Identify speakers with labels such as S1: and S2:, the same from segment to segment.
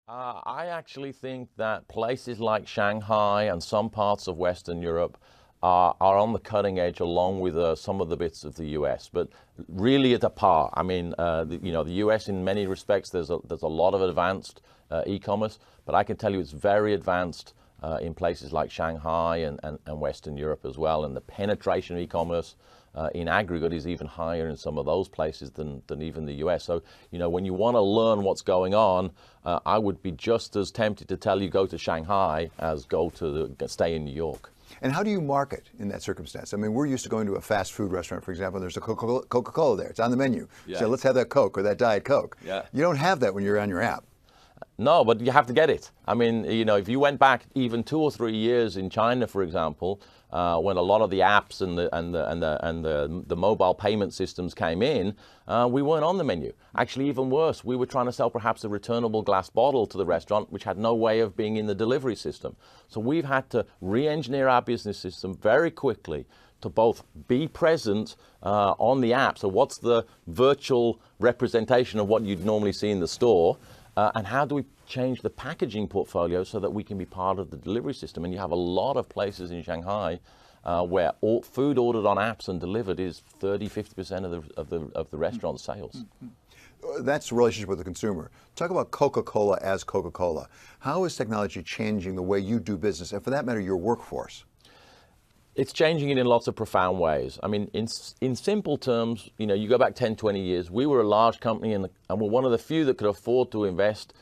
S1: I actually think that places like Shanghai and some parts of Western Europe are on the cutting edge, along with some of the bits of the U.S. But really at a par. I mean, the U.S. in many respects, there's a lot of advanced e-commerce, but I can tell you it's very advanced in places like Shanghai and Western Europe as well. And the penetration of e-commerce in aggregate is even higher in some of those places than even the US. So, when you want to learn what's going on, I would be just as tempted to tell you go to Shanghai as stay in New York.
S2: And how do you market in that circumstance? I mean, we're used to going to a fast food restaurant, for example, and there's a Coca-Cola there. It's on the menu.
S1: Yeah.
S2: So let's have that Coke or that Diet Coke.
S1: Yeah.
S2: You don't have that when you're on your app.
S1: No, but you have to get it. I mean, if you went back even 2 or 3 years in China, for example, when a lot of the apps and the mobile payment systems came in, we weren't on the menu. Actually, even worse, we were trying to sell perhaps a returnable glass bottle to the restaurant, which had no way of being in the delivery system. So we've had to re-engineer our business system very quickly to both be present on the app. So what's the virtual representation of what you'd normally see in the store? And how do we change the packaging portfolio so that we can be part of the delivery system? And you have a lot of places in Shanghai where food ordered on apps and delivered is 30–50% of the restaurant sales.
S2: That's the relationship with the consumer. Talk about Coca-Cola as Coca-Cola. How is technology changing the way you do business, and for that matter, your workforce?
S1: It's changing it in lots of profound ways. I mean, in simple terms, you go back 10, 20 years, we were a large company and we're one of the few that could afford to invest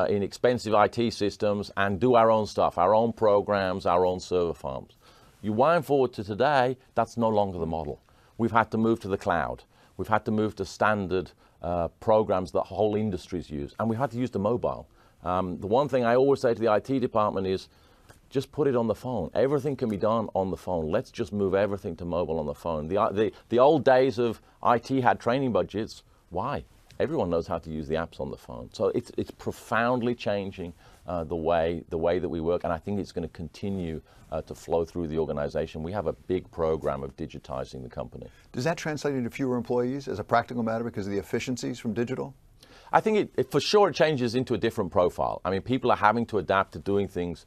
S1: in expensive IT systems and do our own stuff, our own programs, our own server farms. You wind forward to today, that's no longer the model. We've had to move to the cloud. We've had to move to standard programs that whole industries use, and we had to use the mobile. The one thing I always say to the IT department is, just put it on the phone. Everything can be done on the phone. Let's just move everything to mobile on the phone. The old days of IT had training budgets. Why? Everyone knows how to use the apps on the phone. So it's profoundly changing the way that we work, and I think it's going to continue to flow through the organization. We have a big program of digitizing the company.
S2: Does that translate into fewer employees as a practical matter because of the efficiencies from digital?
S1: I think it for sure it changes into a different profile. I mean, people are having to adapt to doing things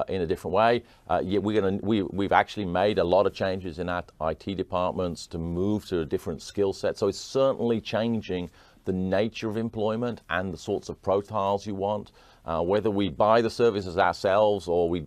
S1: in a different way. We've actually made a lot of changes in our IT departments to move to a different skill set. So it's certainly changing the nature of employment and the sorts of profiles you want. Whether we buy the services ourselves or we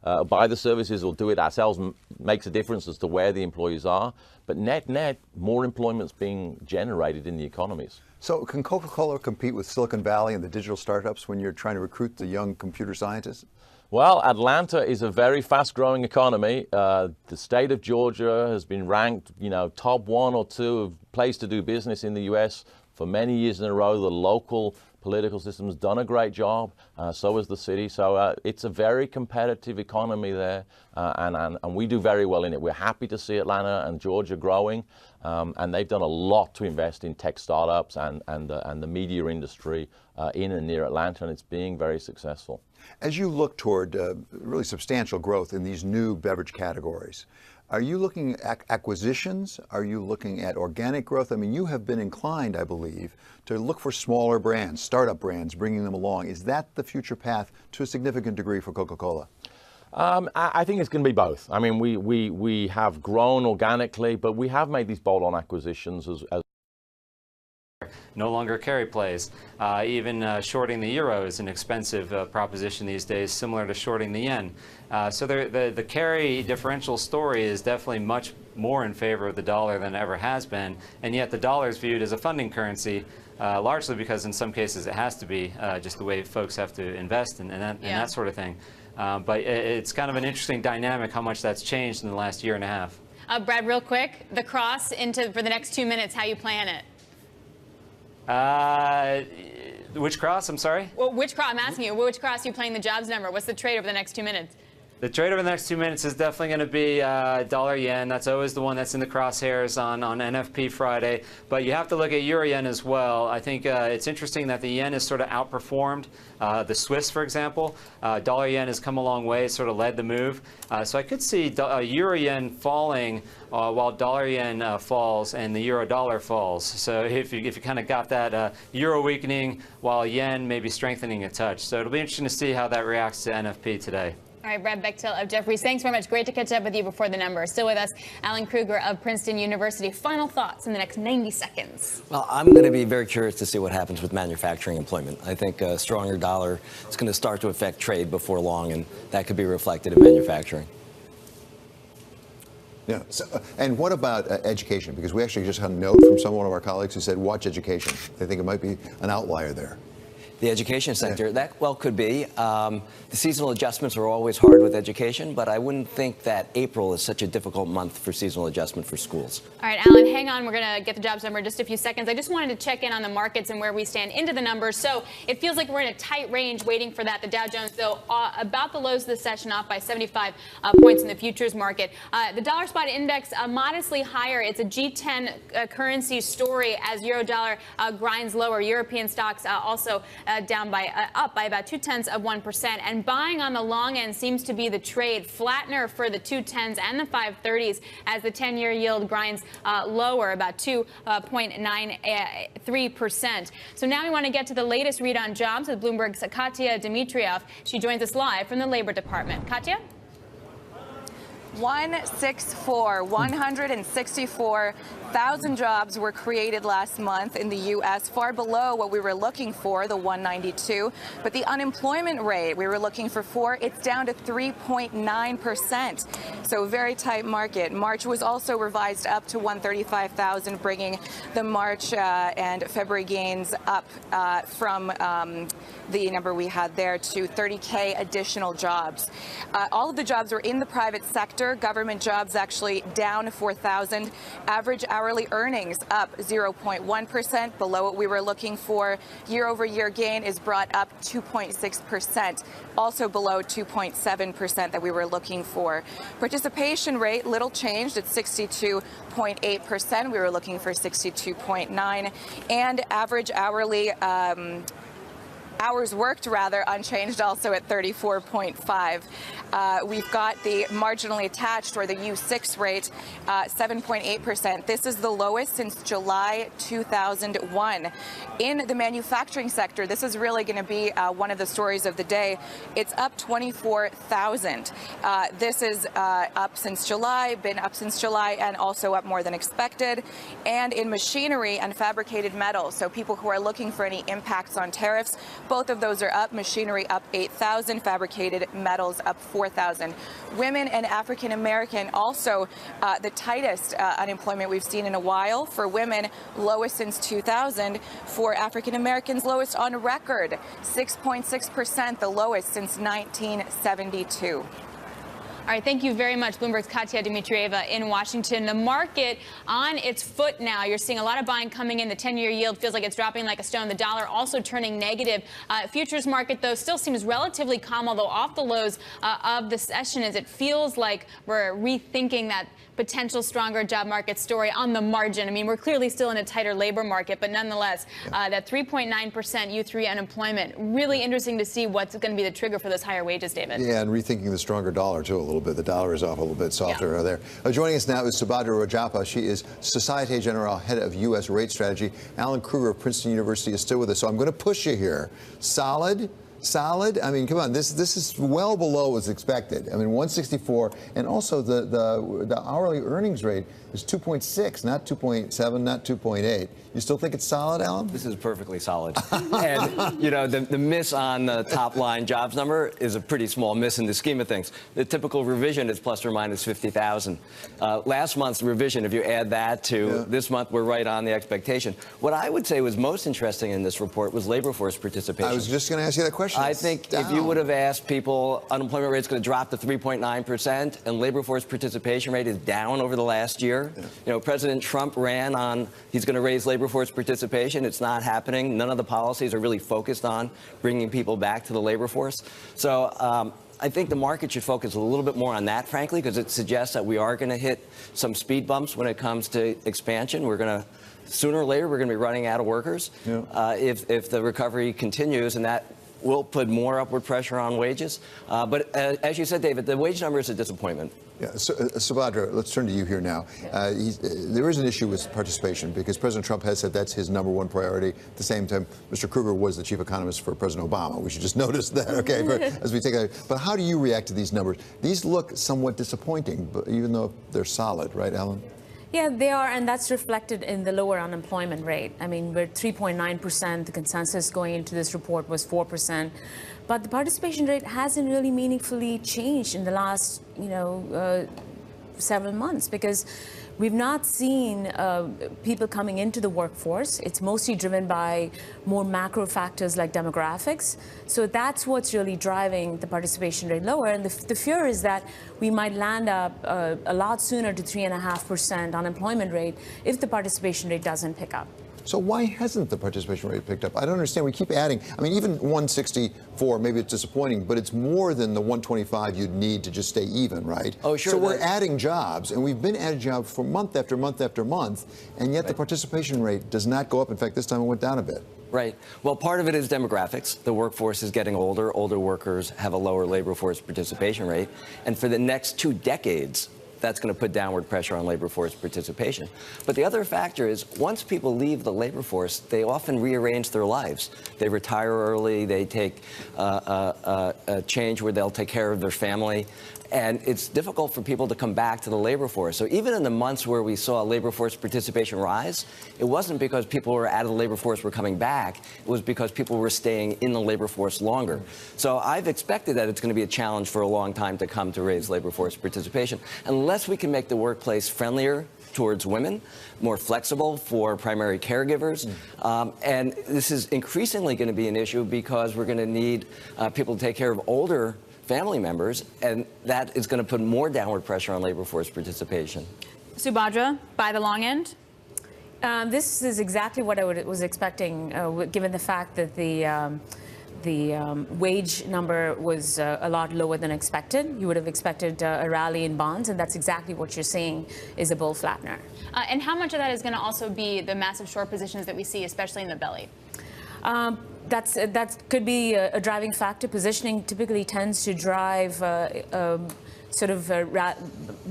S1: buy the services or do it ourselves makes a difference as to where the employees are. But net, more employment's being generated in the economies.
S2: So can Coca-Cola compete with Silicon Valley and the digital startups when you're trying to recruit the young computer scientists?
S1: Well, Atlanta is a very fast-growing economy. The state of Georgia has been ranked, top 1 or 2 of place to do business in the U.S. for many years in a row. The local political system's done a great job, so has the city. So it's a very competitive economy there, and we do very well in it. We're happy to see Atlanta and Georgia growing, and they've done a lot to invest in tech startups and the media industry in and near Atlanta, and it's being very successful.
S2: As you look toward really substantial growth in these new beverage categories, are you looking at acquisitions? Are you looking at organic growth? I mean, you have been inclined, I believe, to look for smaller brands, startup brands, bringing them along. Is that the future path to a significant degree for Coca-Cola?
S1: I think it's going to be both. I mean, we have grown organically, but we have made these bolt-on acquisitions as
S3: no longer carry plays. Even shorting the euro is an expensive proposition these days, similar to shorting the yen. So the carry differential story is definitely much more in favor of the dollar than it ever has been, and yet the dollar is viewed as a funding currency, largely because in some cases it has to be, just the way folks have to invest and that sort of thing. But it's kind of an interesting dynamic how much that's changed in the last year and a half.
S4: Brad, real quick, the cross for the next 2 minutes, how you plan it?
S3: Which cross? I'm sorry?
S4: Well, which cross? I'm asking you, which cross are you playing the jobs number? What's the trade over the next 2 minutes?
S3: The trade over the next 2 minutes is definitely going to be dollar yen. That's always the one that's in the crosshairs on NFP Friday. But you have to look at euro yen as well. I think it's interesting that the yen has sort of outperformed the Swiss, for example. Dollar yen has come a long way, sort of led the move. So I could see euro yen falling while dollar yen falls and the euro dollar falls. So if you kind of got that euro weakening while yen maybe strengthening a touch. So it'll be interesting to see how that reacts to NFP today.
S4: All right, Brad Bechtel of Jefferies, thanks very much. Great to catch up with you before the numbers. Still with us, Alan Kruger of Princeton University. Final thoughts in the next 90 seconds.
S5: Well, I'm going to be very curious to see what happens with manufacturing employment. I think a stronger dollar is going to start to affect trade before long, and that could be reflected in manufacturing.
S2: Yeah. So, and what about education? Because we actually just had a note from one of our colleagues who said, watch education. They think it might be an outlier there.
S5: The education sector, that well could be. The seasonal adjustments are always hard with education, but I wouldn't think that April is such a difficult month for seasonal adjustment for schools.
S4: All right, Alan, hang on. We're going to get the jobs number in just a few seconds. I just wanted to check in on the markets and where we stand into the numbers. So it feels like we're in a tight range waiting for that. The Dow Jones, though, about the lows of the session, off by 75 points in the futures market. The dollar spot index modestly higher. It's a G10 currency story as euro dollar grinds lower. European stocks also down by up by about 0.2%, and buying on the long end seems to be the trade. Flattener for the 210s and the 530s as the 10-year yield grinds lower, about 2.93%. So now we want to get to the latest read on jobs with Bloomberg's Katya Dmitriev. She joins us live from the Labor Department. Katya?
S6: 164,000 jobs were created last month in the U.S., far below what we were looking for, the 192. But the unemployment rate we were looking for, it's down to 3.9%. So a very tight market. March was also revised up to 135,000, bringing the March and February gains up from the number we had there to 30K additional jobs. All of the jobs were in the private sector. Government jobs actually down 4,000. Average hourly earnings up 0.1%, below what we were looking for. Year-over-year gain is brought up 2.6%, also below 2.7% that we were looking for. Participation rate, little changed at 62.8%. We were looking for 62.9%. And average hourly hours worked, rather, unchanged, also at 34.5. We've got the marginally attached, or the U6 rate, 7.8%. This is the lowest since July 2001. In the manufacturing sector, this is really going to be one of the stories of the day. It's up 24,000. This is up since July, been up since July, and also up more than expected. And in machinery and fabricated metals, so people who are looking for any impacts on tariffs, both of those are up. Machinery up 8,000, fabricated metals up 4,000. Women and African American also the tightest unemployment we've seen in a while. For women, lowest since 2000. For African Americans, lowest on record, 6.6%, the lowest since 1972.
S4: All right, thank you very much, Bloomberg's Katya Dmitrieva in Washington. The market on its foot now. You're seeing a lot of buying coming in. The 10-year yield feels like it's dropping like a stone. The dollar also turning negative. Futures market, though, still seems relatively calm, although off the lows of the session, as it feels like we're rethinking that potential stronger job market story on the margin. I mean, we're clearly still in a tighter labor market, but nonetheless, that 3.9% U3 unemployment, really interesting to see what's going to be the trigger for those higher wages, David.
S2: Yeah, and rethinking the stronger dollar, too, a little bit. The dollar is off a little bit softer there. Joining us now is Subhadra Rajappa. She is Societe Generale, head of U.S. rate strategy. Alan Kruger of Princeton University is still with us, so I'm going to push you here. Solid? I mean, come on, this is well below what's expected. I mean, 164, and also the hourly earnings rate is 2.6, not 2.7, not 2.8. You still think it's solid, Alan?
S5: This is perfectly solid. And, you know, the miss on the top line jobs number is a pretty small miss in the scheme of things. The typical revision is plus or minus 50,000. Last month's revision, if you add that to this month, we're right on the expectation. What I would say was most interesting in this report was labor force participation.
S2: I was just going to ask you that question.
S5: I think if you would have asked people, unemployment rate's going to drop to 3.9%, and labor force participation rate is down over the last year. You know, President Trump ran on he's going to raise labor force participation. It's not happening. None of the policies are really focused on bringing people back to the labor force. So I think the market should focus a little bit more on that, frankly, because it suggests that we are going to hit some speed bumps when it comes to expansion. We're going to, sooner or later, we're going to be running out of workers if the recovery continues, and that will put more upward pressure on wages. But as you said, David, the wage number is a disappointment.
S2: Yeah, so, Subhadra, let's turn to you here now. There is an issue with participation because President Trump has said that's his number one priority. At the same time, Mr. Kruger was the chief economist for President Obama. We should just notice that, okay? As we take that. But how do you react to these numbers? These look somewhat disappointing, but even though they're solid, right, Alan?
S7: Yeah, they are, and that's reflected in the lower unemployment rate. I mean, we're 3.9%. The consensus going into this report was 4%. But the participation rate hasn't really meaningfully changed in the last, several months because we've not seen people coming into the workforce. It's mostly driven by more macro factors like demographics. So that's what's really driving the participation rate lower. And the fear is that we might land up a lot sooner to 3.5% unemployment rate if the participation rate doesn't pick up.
S2: So why hasn't the participation rate picked up? I don't understand. We keep adding. I mean, even 164, maybe it's disappointing, but it's more than the 125 you'd need to just stay even, right?
S5: Oh, sure.
S2: So we're adding jobs, and we've been adding jobs for month after month after month, and yet the participation rate does not go up. In fact, this time it went down a bit.
S5: Right. Well, part of it is demographics. The workforce is getting older. Older workers have a lower labor force participation rate. And for the next 2 decades, that's going to put downward pressure on labor force participation. But the other factor is once people leave the labor force, they often rearrange their lives. They retire early. They take a change where they'll take care of their family. And it's difficult for people to come back to the labor force. So even in the months where we saw labor force participation rise, it wasn't because people were out of the labor force were coming back. It was because people were staying in the labor force longer. So I've expected that it's going to be a challenge for a long time to come to raise labor force participation. Unless we can make the workplace friendlier towards women, more flexible for primary caregivers. And this is increasingly going to be an issue because we're going to need people to take care of older family members, and that is going to put more downward pressure on labor force participation.
S4: Subhadra, by the long end?
S7: This is exactly what I was expecting, given the fact that the wage number was a lot lower than expected. You would have expected a rally in bonds, and that's exactly what you're seeing is a bull flattener.
S4: And how much of that is going to also be the massive short positions that we see, especially in the belly?
S7: That could be a driving factor. Positioning typically tends to drive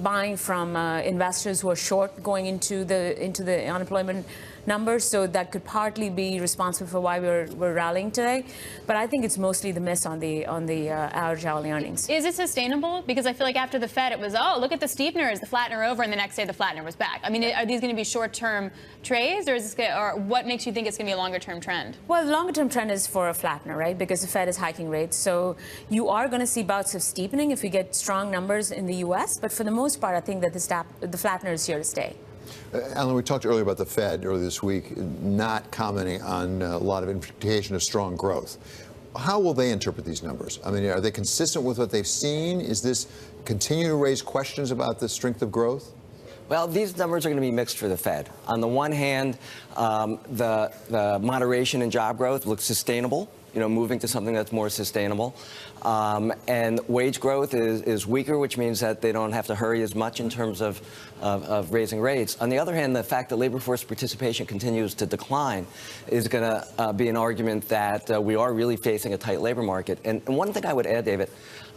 S7: buying from investors who are short going into the unemployment numbers. So that could partly be responsible for why we're rallying today. But I think it's mostly the miss on the average hourly earnings.
S4: Is it sustainable? Because I feel like after the Fed, it was, oh, look at the steepeners, the flattener over, and the next day the flattener was back. I mean, are these going to be short-term trades, or what makes you think it's going to be a longer-term trend?
S7: Well, the longer-term trend is for a flattener, right? Because the Fed is hiking rates. So you are going to see bouts of steepening if we get strong numbers in the U.S. But for the most part, I think that the flattener is here to stay.
S2: Alan, we talked earlier about the Fed earlier this week not commenting on a lot of indication of strong growth. How will they interpret these numbers? I mean, are they consistent with what they've seen? Is this continue to raise questions about the strength of growth?
S5: Well, these numbers are going to be mixed for the Fed. On the one hand, the moderation in job growth looks sustainable, moving to something that's more sustainable. And wage growth is weaker, which means that they don't have to hurry as much in terms of raising rates. On the other hand, the fact that labor force participation continues to decline is going to be an argument that we are really facing a tight labor market. And one thing I would add, David,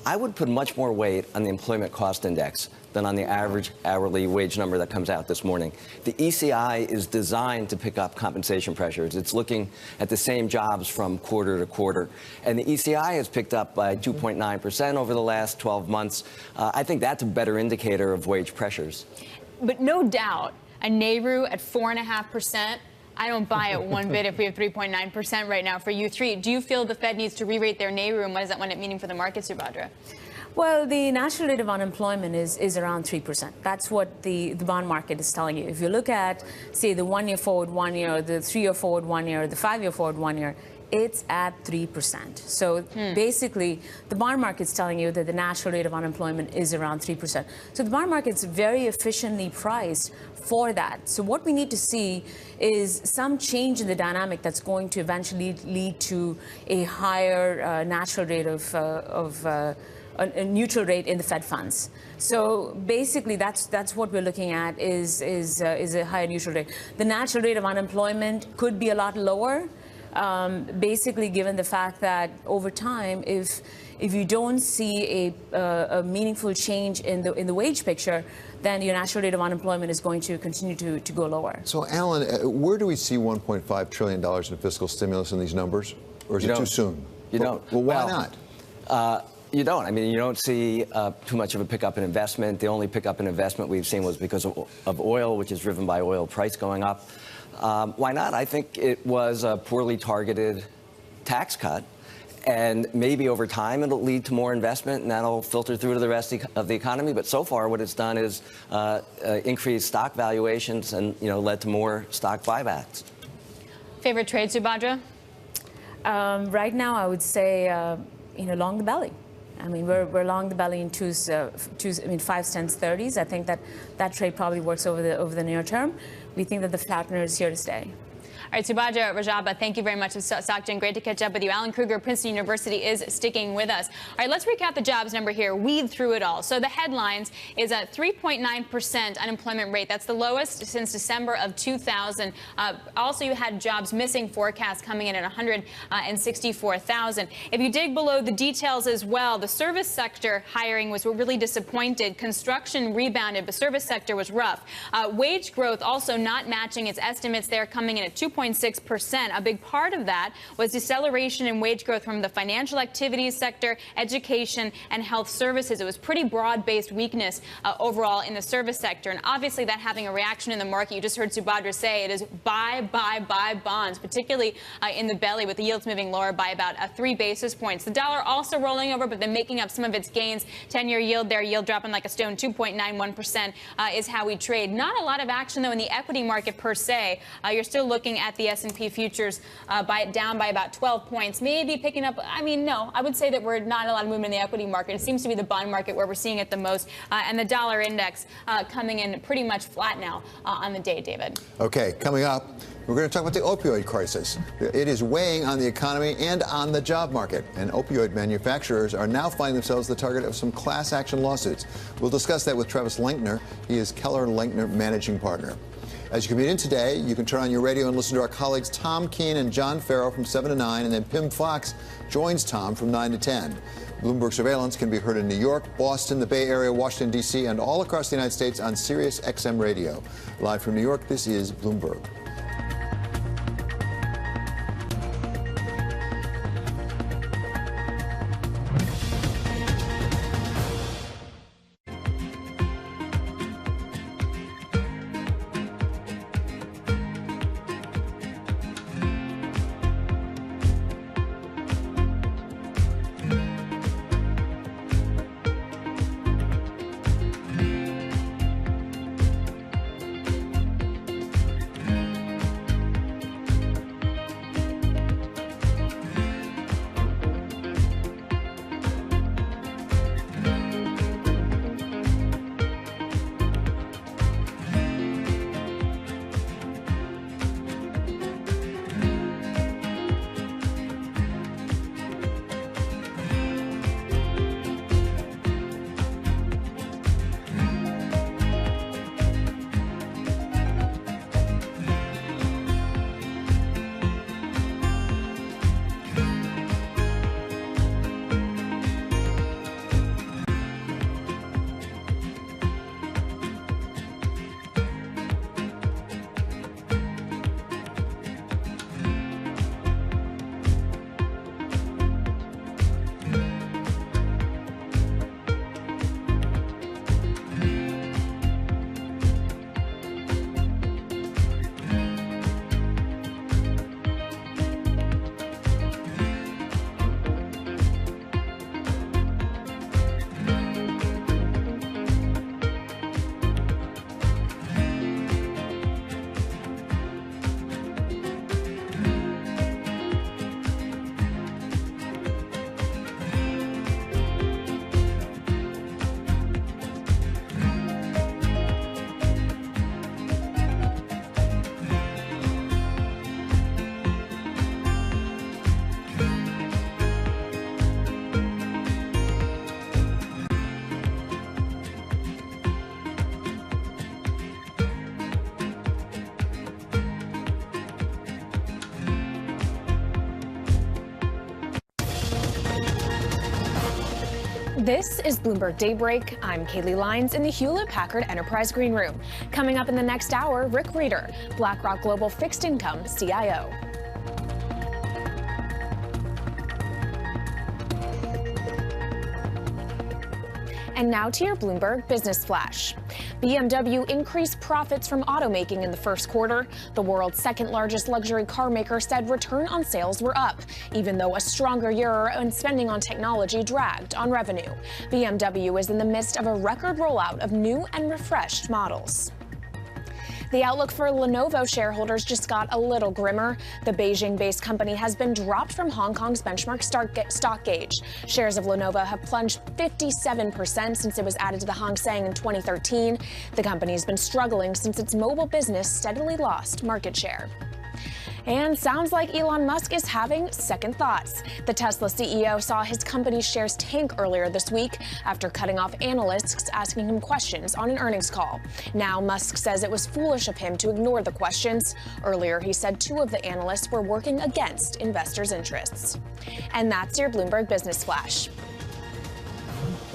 S5: I would put much more weight on the employment cost index than on the average hourly wage number that comes out this morning. The ECI is designed to pick up compensation pressures. It's looking at the same jobs from quarter to quarter. And the ECI has picked up by 2.9% over the last 12 months. I think that's a better indicator of wage pressures.
S4: But no doubt, a NAIRU at 4.5%, I don't buy it one bit if we have 3.9% right now for U3. Do you feel the Fed needs to re-rate their NAIRU, and what does that wind up meaning for the market, Subhadra?
S7: Well, the national rate of unemployment is around 3%. That's what the bond market is telling you. If you look at, say, the 1-year forward 1 year, the 3-year forward 1 year, the 5-year forward 1 year, it's at 3%. So basically, the bond market's telling you that the national rate of unemployment is around 3%. So the bond market's very efficiently priced for that. So what we need to see is some change in the dynamic that's going to eventually lead to a higher natural rate of a neutral rate in the Fed funds. So basically, that's what we're looking at is a higher neutral rate. The natural rate of unemployment could be a lot lower. Basically, given the fact that over time, if you don't see a meaningful change in the wage picture, then your natural rate of unemployment is going to continue to go lower.
S2: So, Alan, where do we see $1.5 trillion in fiscal stimulus in these numbers? Or is it too soon?
S5: You don't.
S2: Well, why not?
S5: You don't. I mean, you don't see too much of a pickup in investment. The only pickup in investment we've seen was because of oil, which is driven by oil price going up. Why not? I think it was a poorly targeted tax cut. And maybe over time it'll lead to more investment, and that'll filter through to the rest of the economy. But so far, what it's done is increase stock valuations and led to more stock buybacks.
S4: Favorite trade, Subhadra?
S7: Right now, I would say long the belly. I mean, we're long the belly in 5 cents 30s. I think that trade probably works over the near term. We think that the flattener is here to stay.
S4: All right, Subhadra Rajaba, thank you very much. SocGen, great to catch up with you. Alan Kruger, Princeton University, is sticking with us. All right, let's recap the jobs number here, weed through it all. So the headlines is a 3.9% unemployment rate. That's the lowest since December of 2000. Also, you had jobs missing forecast coming in at 164,000. If you dig below the details as well, the service sector hiring was really disappointed. Construction rebounded, but service sector was rough. Wage growth also not matching its estimates there, coming in at 2.6%. A big part of that was deceleration in wage growth from the financial activities sector, education, and health services. It was pretty broad-based weakness overall in the service sector. And obviously that having a reaction in the market. You just heard Subhadra say it is buy bonds, particularly in the belly, with the yields moving lower by about 3 basis points. The dollar also rolling over, but then making up some of its gains. 10-year yield there, yield dropping like a stone, 2.91% is how we trade. Not a lot of action, though, in the equity market per se. You're still looking at the S&P futures down by about 12 points, maybe picking up. I mean, no, I would say that we're not a lot of movement in the equity market. It seems to be the bond market where we're seeing it the most, and the dollar index coming in pretty much flat now on the day, David.
S2: Okay, coming up, we're going to talk about the opioid crisis. It is weighing on the economy and on the job market, and opioid manufacturers are now finding themselves the target of some class action lawsuits. We'll discuss that with Travis Lenkner. He is Keller Lenkner Managing Partner. As you commute in today, you can turn on your radio and listen to our colleagues Tom Keene and John Farrow from 7 to 9, and then Pim Fox joins Tom from 9 to 10. Bloomberg Surveillance can be heard in New York, Boston, the Bay Area, Washington, D.C., and all across the United States on Sirius XM Radio. Live from New York, this is Bloomberg.
S8: This is Bloomberg Daybreak. I'm Kaylee Lyons in the Hewlett-Packard Enterprise Green Room. Coming up in the next hour, Rick Reeder, BlackRock Global Fixed Income CIO. And now to your Bloomberg Business Flash. BMW increased profits from automaking in the first quarter. The world's second largest luxury car maker said return on sales were up, even though a stronger euro and spending on technology dragged on revenue. BMW is in the midst of a record rollout of new and refreshed models. The outlook for Lenovo shareholders just got a little grimmer. The Beijing-based company has been dropped from Hong Kong's benchmark stock gauge. Shares of Lenovo have plunged 57% since it was added to the Hang Seng in 2013. The company has been struggling since its mobile business steadily lost market share. And sounds like Elon Musk is having second thoughts. The Tesla CEO saw his company's shares tank earlier this week after cutting off analysts asking him questions on an earnings call. Now Musk says it was foolish of him to ignore the questions. Earlier, he said two of the analysts were working against investors' interests. And that's your Bloomberg Business Flash.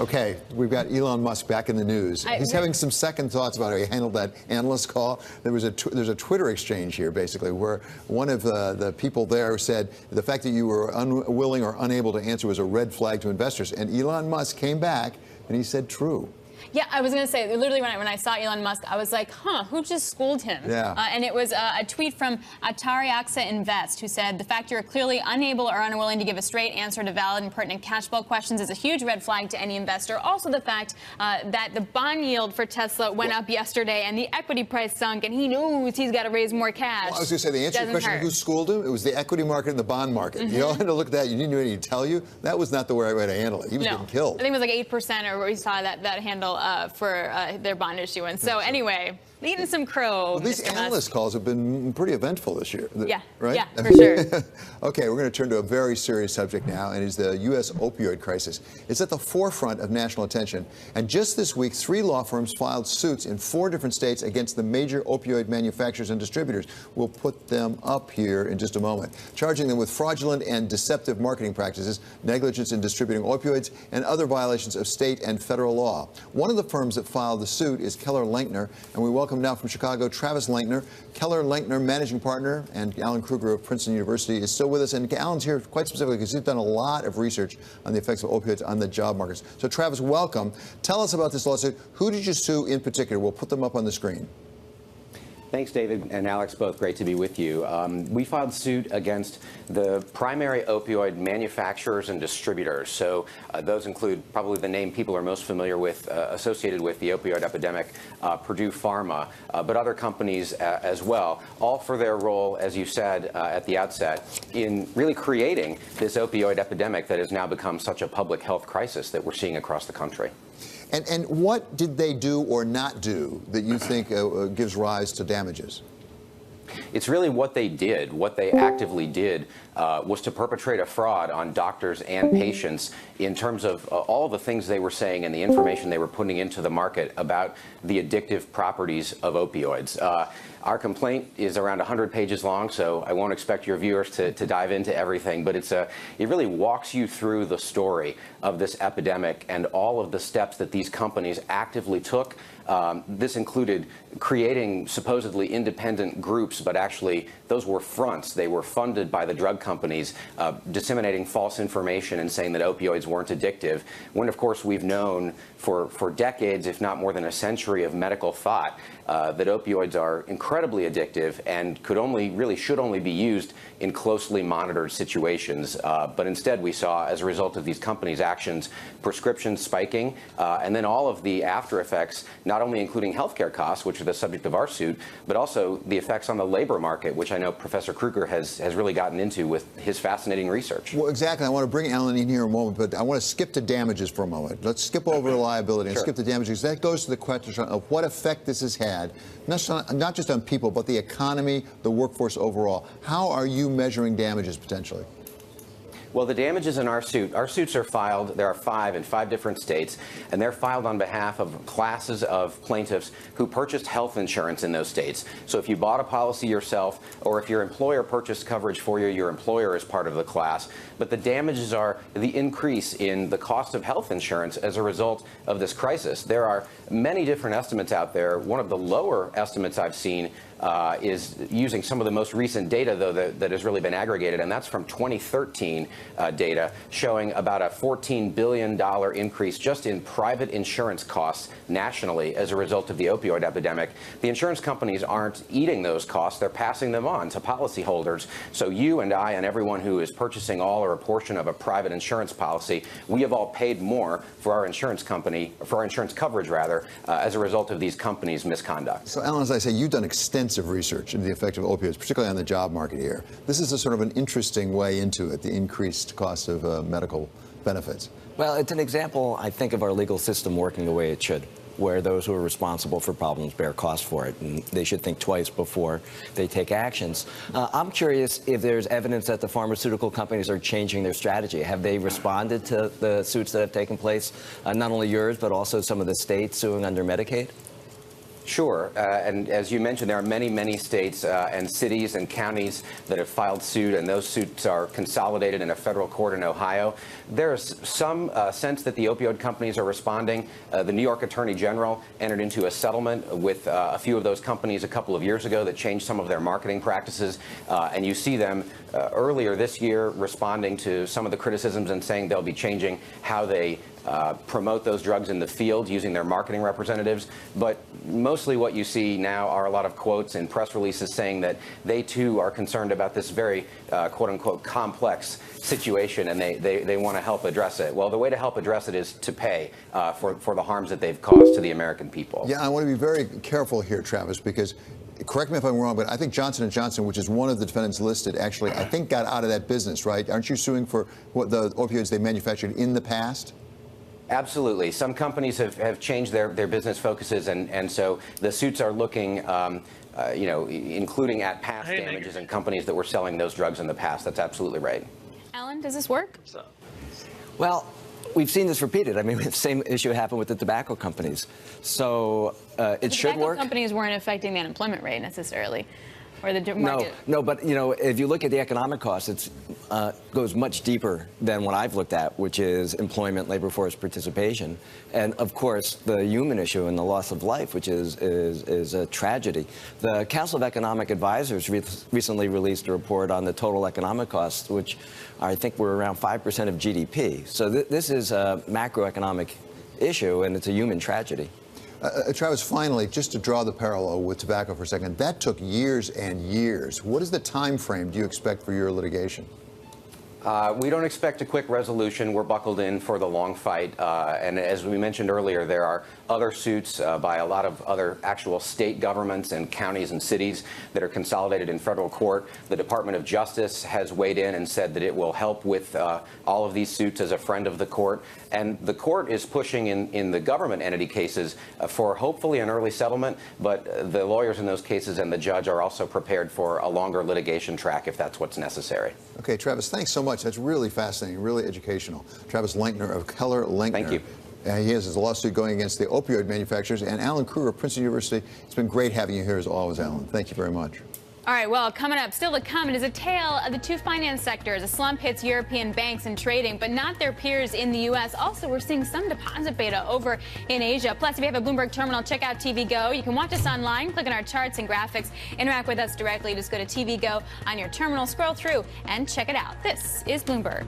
S2: Okay, we've got Elon Musk back in the news. He's having some second thoughts about how he handled that analyst call. There's a Twitter exchange here, basically, where one of the people there said the fact that you were unwilling or unable to answer was a red flag to investors. And Elon Musk came back and he said, true.
S4: Yeah, I was going to say, literally when I saw Elon Musk, I was like, who just schooled him?
S2: Yeah.
S4: And it was a tweet from Atariaxa Invest, who said, the fact you're clearly unable or unwilling to give a straight answer to valid and pertinent cash flow questions is a huge red flag to any investor. Also the fact that the bond yield for Tesla went up yesterday and the equity price sunk, and he knows he's got to raise more cash.
S2: Well, I was going to say, the answer to the question, who schooled him? It was the equity market and the bond market. You all had to look at that. You didn't know anything to tell you. That was not the right way to handle it. He was getting killed.
S4: I think it was like 8%, or we saw that handle for their bond issuance. So anyway, eating some crow.
S2: Well, these analyst calls have been pretty eventful this year.
S4: Yeah,
S2: right?
S4: Yeah, for sure.
S2: Okay, we're going to turn to a very serious subject now, and it's the U.S. opioid crisis. It's at the forefront of national attention. And just this week, 3 law firms filed suits in 4 different states against the major opioid manufacturers and distributors. We'll put them up here in just a moment, charging them with fraudulent and deceptive marketing practices, negligence in distributing opioids, and other violations of state and federal law. One of the firms that filed the suit is Keller Lenkner, and we welcome now from Chicago, Travis Lenkner. Keller Lenkner, managing partner, and Alan Kruger of Princeton University is still with us. And Alan's here quite specifically because he's done a lot of research on the effects of opioids on the job markets. So Travis, welcome. Tell us about this lawsuit. Who did you sue in particular? We'll put them up on the screen.
S9: Thanks, David and Alex, both great to be with you. We filed suit against the primary opioid manufacturers and distributors. So those include probably the name people are most familiar with associated with the opioid epidemic, Purdue Pharma, but other companies as well, all for their role, as you said at the outset, in really creating this opioid epidemic that has now become such a public health crisis that we're seeing across the country.
S2: And what did they do or not do that you think gives rise to damages?
S9: It's really what they did. What they actively did was to perpetrate a fraud on doctors and patients in terms of all the things they were saying and the information they were putting into the market about the addictive properties of opioids. Our complaint is around 100 pages long, so I won't expect your viewers to dive into everything, but it really walks you through the story of this epidemic and all of the steps that these companies actively took. This included creating supposedly independent groups, but actually those were fronts. They were funded by the drug companies, disseminating false information and saying that opioids weren't addictive, when of course we've known for decades, if not more than a century of medical thought, that opioids are incredibly addictive and should only be used in closely monitored situations. But instead we saw, as a result of these companies' actions, prescriptions spiking, and then all of the after effects, not only including healthcare costs, which are the subject of our suit, but also the effects on the labor market, which I know Professor Kruger has really gotten into with his fascinating research.
S2: Well, exactly. I want to bring Alan in here in a moment, but I want to skip to damages for a moment. Let's skip over liability and skip to damages. That goes to the question of what effect this has had, not just on people, but the economy, the workforce overall. How are you measuring damages potentially?
S9: Well, the damages in our suits are filed, there are 5 in 5 different states, and they're filed on behalf of classes of plaintiffs who purchased health insurance in those states. So if you bought a policy yourself, or if your employer purchased coverage for you, your employer is part of the class. But the damages are the increase in the cost of health insurance as a result of this crisis. There are many different estimates out there. One of the lower estimates I've seen is using some of the most recent data, though, that has really been aggregated, and that's from 2013 data showing about a $14 billion increase just in private insurance costs nationally as a result of the opioid epidemic. The insurance companies aren't eating those costs. They're passing them on to policyholders. So you and I and everyone who is purchasing all or a portion of a private insurance policy, we have all paid more for our insurance company, for our insurance coverage, rather, as a result of these companies' misconduct.
S2: So, Alan, as I say, you've done extensive research into the effect of opioids, particularly on the job market here. This is a sort of an interesting way into it, the increased cost of medical benefits.
S5: Well, it's an example, I think, of our legal system working the way it should, where those who are responsible for problems bear cost for it, and they should think twice before they take actions. I'm curious if there's evidence that the pharmaceutical companies are changing their strategy. Have they responded to the suits that have taken place, not only yours, but also some of the states suing under Medicaid?
S9: Sure, and as you mentioned, there are many, many states and cities and counties that have filed suit, and those suits are consolidated in a federal court in Ohio. There's some sense that the opioid companies are responding. The New York Attorney General entered into a settlement with a few of those companies a couple of years ago that changed some of their marketing practices, and you see them earlier this year responding to some of the criticisms and saying they'll be changing how they promote those drugs in the field using their marketing representatives. But mostly what you see now are a lot of quotes and press releases saying that they too are concerned about this very quote unquote complex situation, and they want to help address it. Well, the way to help address it is to pay for the harms that they've caused to the American people.
S2: Yeah, I want to be very careful here, Travis, because correct me if I'm wrong, but I think Johnson & Johnson, which is one of the defendants listed, actually, I think got out of that business, right? Aren't you suing for what the opioids they manufactured in the past?
S9: Absolutely. Some companies have changed their business focuses, and so the suits are looking, including at past damages and companies that were selling those drugs in the past. That's absolutely right.
S4: Alan, does this work?
S5: Well, we've seen this repeated. I mean, the same issue happened with the tobacco companies. So it should work.
S4: Tobacco companies weren't affecting the unemployment rate necessarily. Or the market.
S5: No, but if you look at the economic costs, it goes much deeper than what I've looked at, which is employment, labor force participation, and of course the human issue and the loss of life, which is a tragedy. The Council of Economic Advisors recently released a report on the total economic costs, which I think were around 5% of GDP. So this is a macroeconomic issue, and it's a human tragedy.
S2: Travis, finally, just to draw the parallel with tobacco for a second, that took years and years. What is the time frame do you expect for your litigation?
S9: We don't expect a quick resolution. We're buckled in for the long fight. And as we mentioned earlier, there are other suits by a lot of other actual state governments and counties and cities that are consolidated in federal court. The Department of Justice has weighed in and said that it will help with all of these suits as a friend of the court. And the court is pushing in the government entity cases for hopefully an early settlement. But the lawyers in those cases and the judge are also prepared for a longer litigation track if that's what's necessary.
S2: Okay, Travis, thanks so much. That's really fascinating, really educational. Travis Lenkner of Keller Lenkner.
S9: Thank you.
S2: He has his lawsuit going against the opioid manufacturers. And Alan Kruger of Princeton University. It's been great having you here as always, Alan. Thank you very much.
S4: All right, well, coming up, still to come, it is a tale of the two finance sectors. A slump hits European banks and trading, but not their peers in the U.S. Also, we're seeing some deposit beta over in Asia. Plus, if you have a Bloomberg terminal, check out TV Go. You can watch us online, click on our charts and graphics, interact with us directly. Just go to TV Go on your terminal, scroll through, and check it out. This is Bloomberg.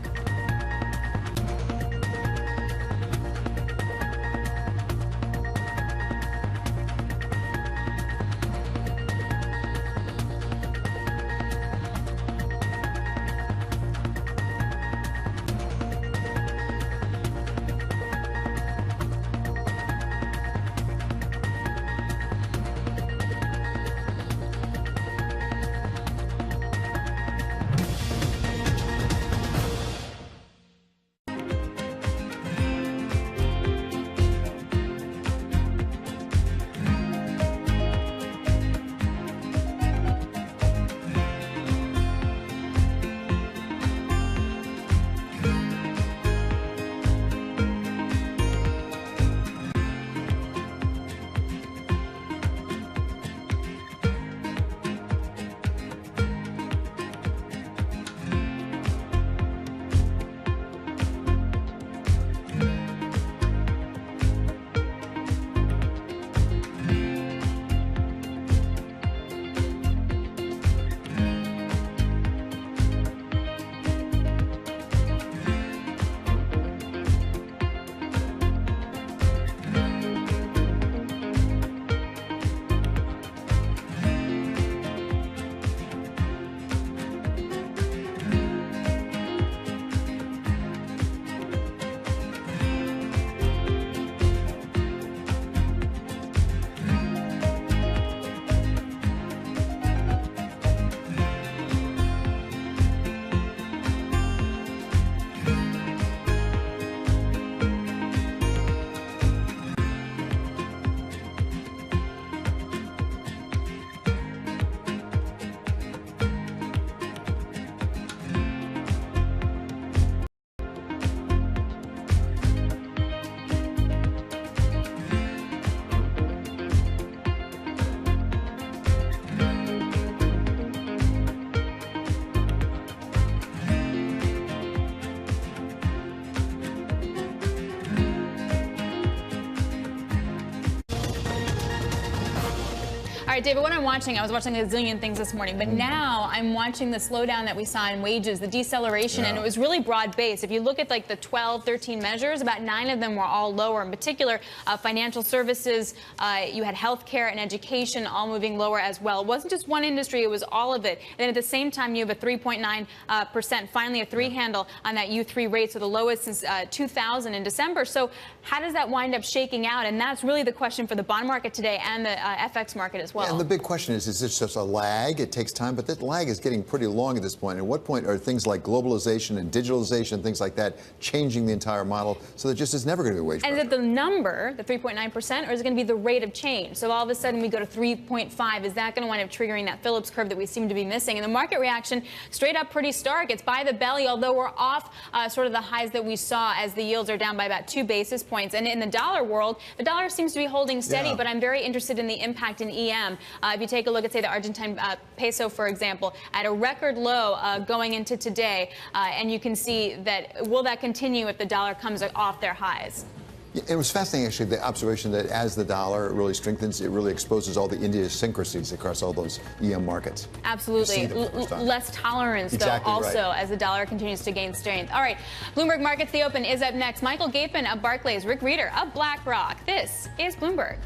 S4: right, David, what I'm watching, I was watching a zillion things this morning, but now I'm watching the slowdown that we saw in wages, the deceleration, and it was really broad-based. If you look at like the 12, 13 measures, about 9 of them were all lower. In particular, financial services, you had healthcare and education all moving lower as well. It wasn't just one industry, it was all of it. And then at the same time, you have a 3.9%, finally a 3-handle on that U3 rate, so the lowest since 2000 in December. So how does that wind up shaking out? And that's really the question for the bond market today and the FX market as well.
S2: And the big question is this just a lag? It takes time, but that lag is getting pretty long at this point. At what point are things like globalization and digitalization, things like that, changing the entire model so that just is never going to be wage pressure?
S4: And is it the number, the 3.9%, or is it going to be the rate of change? So all of a sudden we go to 3.5. Is that going to wind up triggering that Phillips curve that we seem to be missing? And the market reaction straight up pretty stark. It's by the belly, although we're off sort of the highs that we saw as the yields are down by about 2 basis points. And in the dollar world, the dollar seems to be holding steady, but I'm very interested in the impact in EM. If you take a look at, say, the Argentine peso, for example, at a record low going into today, and you can see that will that continue if the dollar comes off their highs?
S2: It was fascinating, actually, the observation that as the dollar really strengthens, it really exposes all the idiosyncrasies across all those EM markets.
S4: Absolutely. Less tolerance, though, also, as the dollar continues to gain strength. All right. Bloomberg Markets, the Open is up next. Michael Gapin of Barclays, Rick Reeder of BlackRock. This is Bloomberg.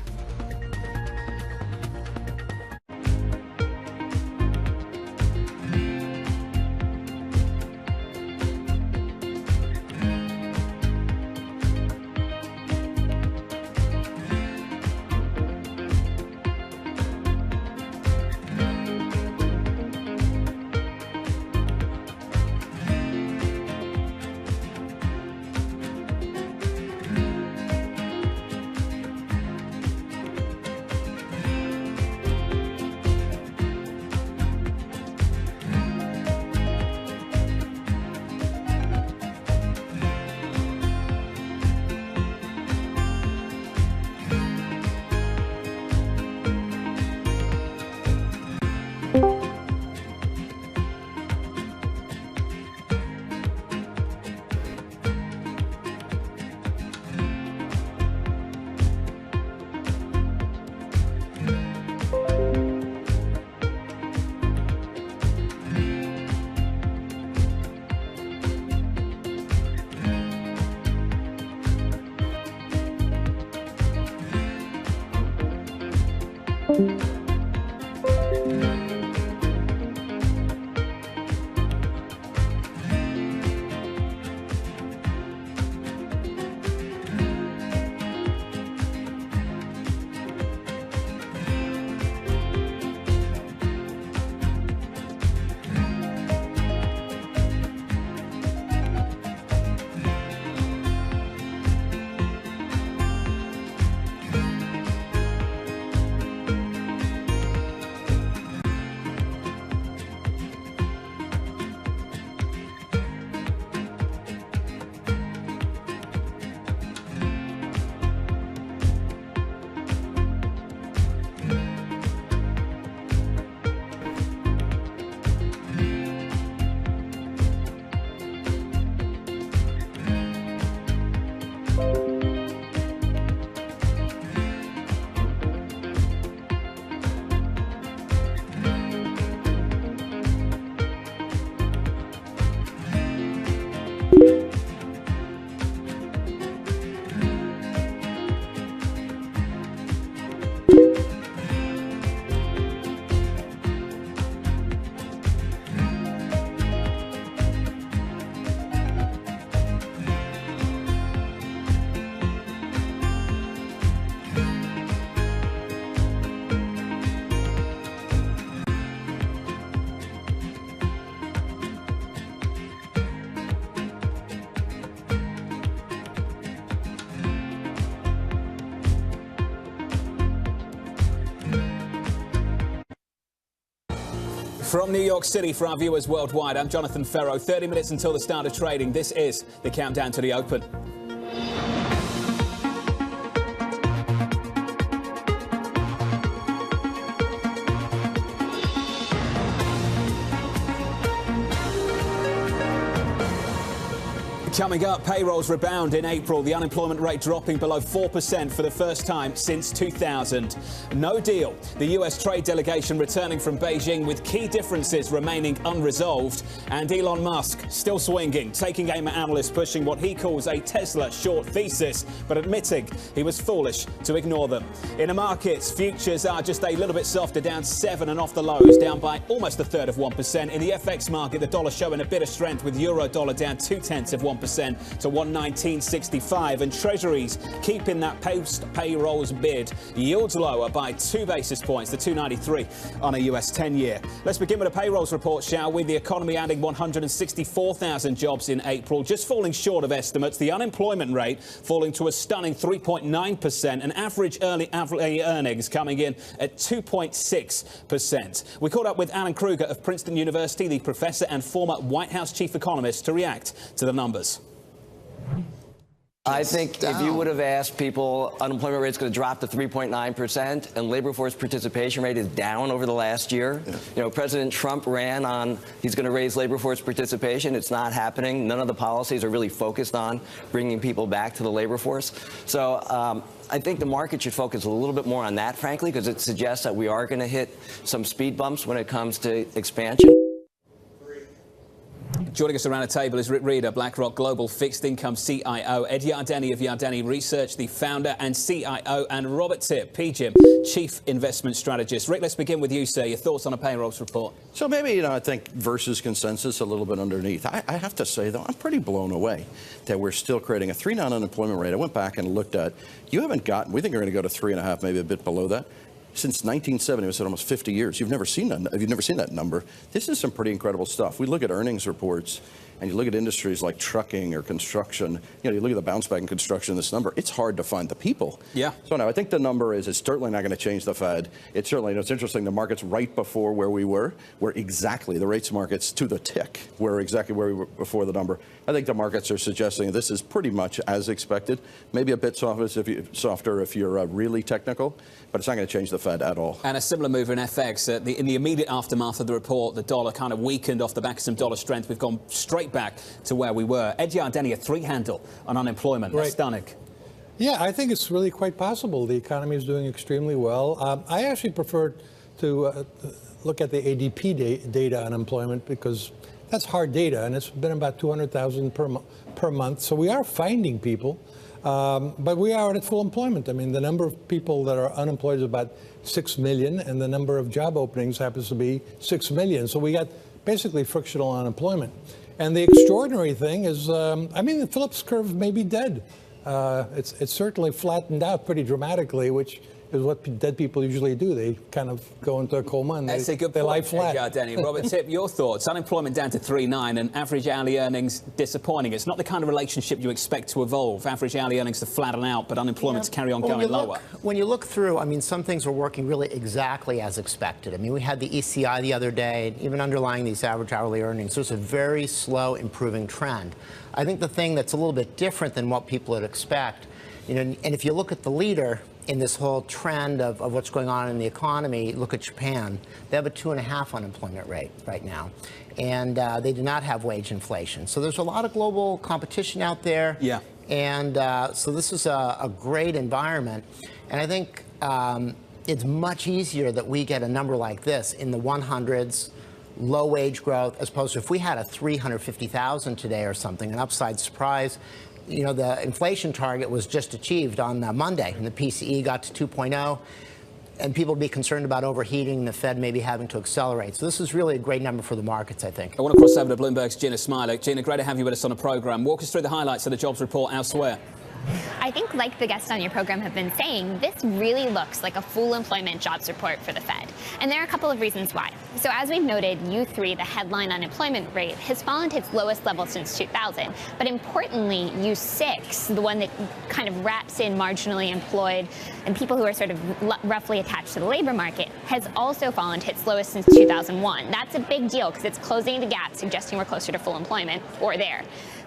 S10: From New York City for our viewers worldwide, I'm Jonathan Ferro. 30 minutes until the start of trading. This is the countdown to the open. Coming up, payrolls rebound in April, the unemployment rate dropping below 4% for the first time since 2000. No deal. The US trade delegation returning from Beijing with key differences remaining unresolved. And Elon Musk still swinging, taking aim at analysts pushing what he calls a Tesla short thesis, but admitting he was foolish to ignore them. In the markets, futures are just a little bit softer, down 7 and off the lows, down by almost 1/3 of 1%. In the FX market, the dollar showing a bit of strength with euro dollar down 0.2% to 119.65, and treasuries keeping that post-payrolls bid. Yields lower by 2 basis points to 293 on a US 10-year. Let's begin with a payrolls report, shall we? The economy adding 164,000 jobs in April, just falling short of estimates. The unemployment rate falling to a stunning 3.9%, and average early earnings coming in at 2.6%. We caught up with Alan Kruger of Princeton University, the professor and former White House chief economist, to react to the numbers.
S5: I think if you would have asked people, unemployment rate is going to drop to 3.9% and labor force participation rate is down over the last year. Yeah. You know, President Trump ran on he's going to raise labor force participation. It's not happening. None of the policies are really focused on bringing people back to the labor force. So I think the market should focus a little bit more on that, frankly, because it suggests that we are going to hit some speed bumps when it comes to expansion.
S10: Joining us around the table is Rick Reeder, BlackRock Global Fixed Income CIO, Ed Yardeni of Yardeni Research, the founder and CIO, and Robert Tipp, PGIM, Chief Investment Strategist. Rick, let's begin with you, sir. Your thoughts on a payrolls report?
S11: So maybe, I think versus consensus a little bit underneath. I have to say, though, I'm pretty blown away that we're still creating a 3.9 unemployment rate. I went back and looked at, we think we're going to go to 3.5, maybe a bit below that. Since 1970, it's almost 50 years. You've never seen that number. This is some pretty incredible stuff. We look at earnings reports, and you look at industries like trucking or construction. You look at the bounce back in construction. This number, it's hard to find the people. Yeah. So now I think the number is certainly not going to change the Fed. It's certainly, it's interesting. The market's right before where we were exactly the rates markets to the tick. We're exactly where we were before the number. I think the markets are suggesting this is pretty much as expected. Maybe a bit softer if you're really technical, but it's not going to change the Fed at all.
S10: And a similar move in FX. In the immediate aftermath of the report, the dollar kind of weakened off the back of some dollar strength. We've gone straight back to where we were. Ed Yardeni, a 3-handle on unemployment. Right. That's stunning.
S12: Yeah, I think it's really quite possible. The economy is doing extremely well. I actually prefer to look at the ADP data on unemployment because that's hard data, and it's been about 200,000 per month. So we are finding people, but we are at full employment. I mean, the number of people that are unemployed is about 6 million, and the number of job openings happens to be 6 million. So we got basically frictional unemployment. And the extraordinary thing is, I mean, the Phillips curve may be dead. It's certainly flattened out pretty dramatically, which is what dead people usually do. They kind of go into a coma and they lie flat.
S10: Yardeni. Robert Tipp, your thoughts? Unemployment down to 3.9 and average hourly earnings disappointing. It's not the kind of relationship you expect to evolve. Average hourly earnings to flatten out, but unemployment to carry on going lower.
S13: When you look through, I mean, some things are working really exactly as expected. I mean, we had the ECI the other day, even underlying these average hourly earnings, there's a very slow improving trend. I think the thing that's a little bit different than what people would expect, and if you look at the leader in this whole trend of what's going on in the economy, look at Japan. They have a 2.5 unemployment rate right now, and they do not have wage inflation. So there's a lot of global competition out there. Yeah. And so this is a great environment. And I think it's much easier that we get a number like this in the 100s, low wage growth, as opposed to if we had a 350,000 today or something, an upside surprise. The inflation target was just achieved on Monday, and the PCE got to 2.0, and people would be concerned about overheating, the Fed maybe having to accelerate. So this is really a great number for the markets, I think.
S10: I want to cross over to Bloomberg's Gina Smiler. Gina, great to have you with us on the program. Walk us through the highlights of the jobs report elsewhere.
S14: I think, like the guests on your program have been saying, this really looks like a full employment jobs report for the Fed. And there are a couple of reasons why. So as we've noted, U3, the headline unemployment rate, has fallen to its lowest level since 2000. But importantly, U6, the one that kind of wraps in marginally employed and people who are sort of roughly attached to the labor market, has also fallen to its lowest since 2001. That's a big deal because it's closing the gap, suggesting we're closer to full employment or there.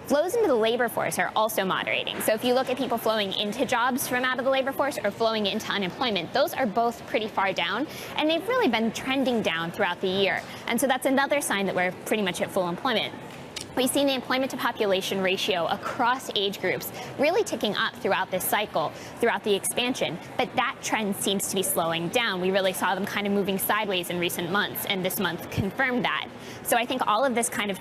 S14: Flows into the labor force are also moderating. So if you look at people flowing into jobs from out of the labor force or flowing into unemployment, those are both pretty far down, and they've really been trending down throughout the year. And so that's another sign that we're pretty much at full employment. But you've seen the employment to population ratio across age groups really ticking up throughout this cycle, throughout the expansion. But that trend seems to be slowing down. We really saw them kind of moving sideways in recent months, and this month confirmed that. So I think all of this kind of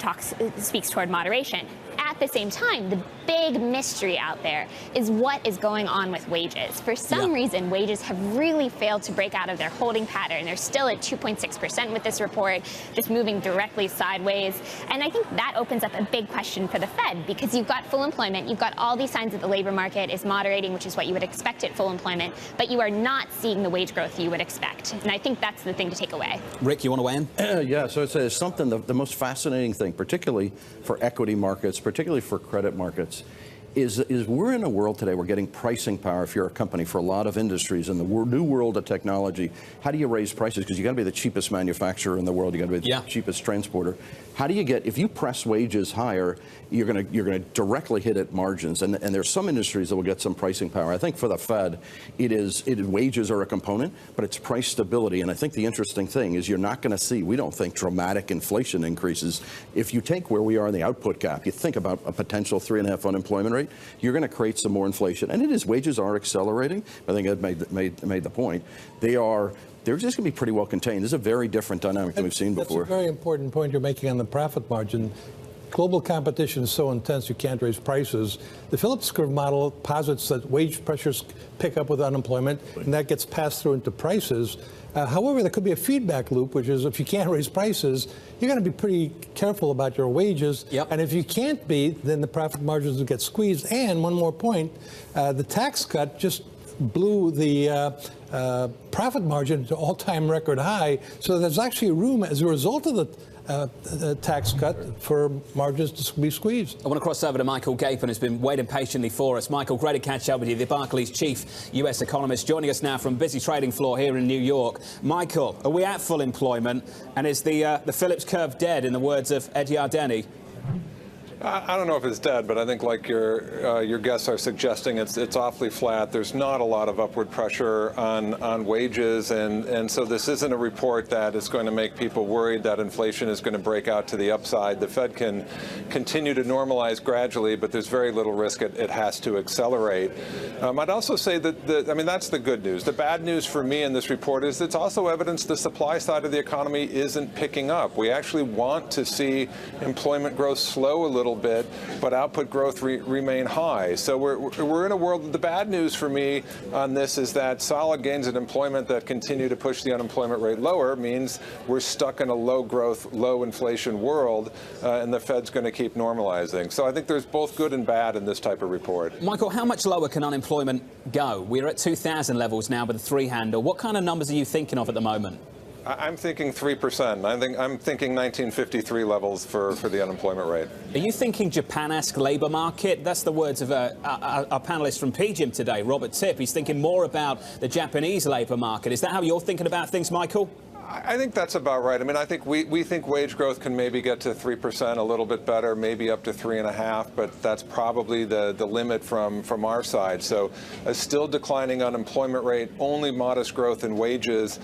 S14: speaks toward moderation. At the same time, the big mystery out there is what is going on with wages. For some reason, wages have really failed to break out of their holding pattern. They're still at 2.6% with this report, just moving directly sideways. And I think that opens up a big question for the Fed, because you've got full employment, you've got all these signs that the labor market is moderating, which is what you would expect at full employment, but you are not seeing the wage growth you would expect. And I think that's the thing to take away.
S10: Rick, you want to weigh in?
S11: Yeah, so it's something, the most fascinating thing, particularly for equity markets, particularly for credit markets, is we're in a world today, we're getting pricing power if you're a company for a lot of industries in the new world of technology. How do you raise prices? Because you got to be the cheapest manufacturer in the world. You got to be the cheapest transporter. How do you get, if you press wages higher, you're going to directly hit at margins. And there's some industries that will get some pricing power. I think for the Fed, wages are a component, but it's price stability. And I think the interesting thing is you're not going to see, we don't think, dramatic inflation increases. If you take where we are in the output gap, you think about a potential 3.5 unemployment rate, you're going to create some more inflation. And wages are accelerating. I think Ed made the point. They're just going to be pretty well contained. This is a very different dynamic than we've seen before.
S12: That's a very important point you're making on the profit margin. Global competition is so intense you can't raise prices. The Phillips curve model posits that wage pressures pick up with unemployment, and that gets passed through into prices. However, there could be a feedback loop, which is if you can't raise prices, you're going to be pretty careful about your wages. And if you can't be, then the profit margins will get squeezed. And one more point, the tax cut just blew the profit margin to all-time record high. So there's actually room as a result of the tax cut for margins to be squeezed.
S10: I want to cross over to Michael Gapin, who's been waiting patiently for us. Michael, great to catch up with you, the Barclays chief US economist, joining us now from busy trading floor here in New York. Michael, are we at full employment? And is the Phillips curve dead, in the words of Ed Yardeni?
S15: I don't know if it's dead, but I think, like your guests are suggesting, it's awfully flat. There's not a lot of upward pressure on wages, and so this isn't a report that is going to make people worried that inflation is going to break out to the upside. The Fed can continue to normalize gradually, but there's very little risk it has to accelerate. I'd also say that that's the good news. The bad news for me in this report is it's also evidence the supply side of the economy isn't picking up. We actually want to see employment growth slow a little bit, but output growth remain high. So we're in a world. The bad news for me on this is that solid gains in employment that continue to push the unemployment rate lower means we're stuck in a low growth, low inflation world, and the Fed's going to keep normalizing. So I think there's both good and bad in this type of report.
S10: Michael, how much lower can unemployment go? We're at 2,000 levels now with a 3 handle. What kind of numbers are you thinking of at the moment?
S15: I'm thinking 3%. I'm thinking 1953 levels for the unemployment rate.
S10: Are you thinking Japan-esque labour market? That's the words of our panellist from PGIM today, Robert Tipp. He's thinking more about the Japanese labour market. Is that how you're thinking about things, Michael?
S15: I think that's about right. I think we think wage growth can maybe get to 3%, a little bit better, maybe up to 3.5%, but that's probably the limit from our side. So a still declining unemployment rate, only modest growth in wages.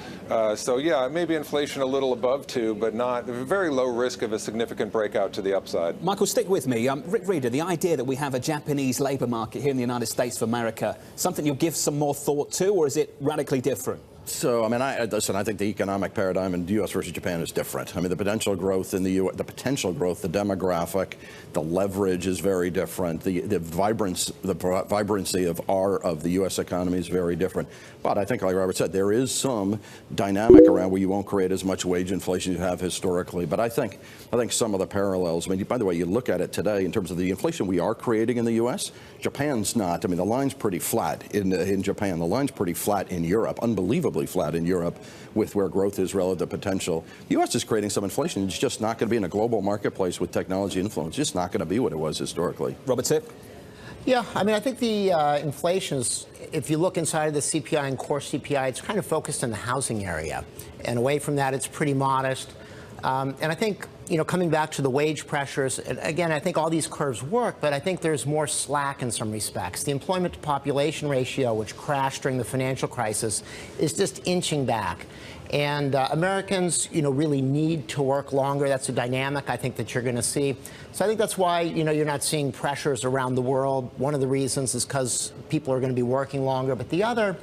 S15: So yeah, maybe inflation a little above 2%, but not very low risk of a significant breakout to the upside.
S10: Michael, stick with me. Rick Reader, the idea that we have a Japanese labour market here in the United States of America, something you'll give some more thought to, or is it radically different?
S11: So, I think the economic paradigm in the U.S. versus Japan is different. The potential growth in the U.S., the demographic, the leverage is very different. The vibrancy of the U.S. economy is very different. But I think, like Robert said, there is some dynamic around where you won't create as much wage inflation as you have historically. But I think some of the parallels. By the way, you look at it today in terms of the inflation we are creating in the U.S. Japan's not. The line's pretty flat in Japan. The line's pretty flat in Europe. Unbelievable. Flat in Europe with where growth is relative to potential. The U.S. is creating some inflation. It's just not going to be in a global marketplace with technology influence. It's just not going to be what it was historically.
S10: Robert Tipp?
S13: Yeah, I think the inflation is, if you look inside of the CPI and core CPI, it's kind of focused in the housing area. And away from that, it's pretty modest. And I think coming back to the wage pressures, again, I think all these curves work, but I think there's more slack in some respects. The employment to population ratio, which crashed during the financial crisis, is just inching back. And Americans, really need to work longer. That's a dynamic I think that you're going to see. So I think that's why, you're not seeing pressures around the world. One of the reasons is because people are going to be working longer. But the other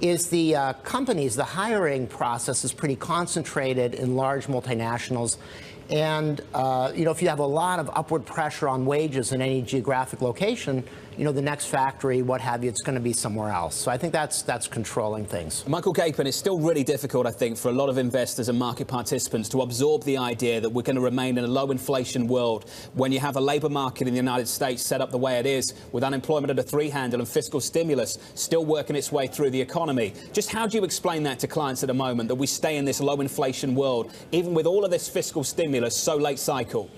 S13: is the companies, the hiring process is pretty concentrated in large multinationals. And, if you have a lot of upward pressure on wages in any geographic location, the next factory, what have you, it's going to be somewhere else. So I think that's controlling things.
S10: Michael Gapin, it's still really difficult, I think, for a lot of investors and market participants to absorb the idea that we're going to remain in a low inflation world when you have a labour market in the United States set up the way it is, with unemployment at a 3-handle and fiscal stimulus still working its way through the economy. Just how do you explain that to clients at the moment, that we stay in this low inflation world, even with all of this fiscal stimulus so late cycle?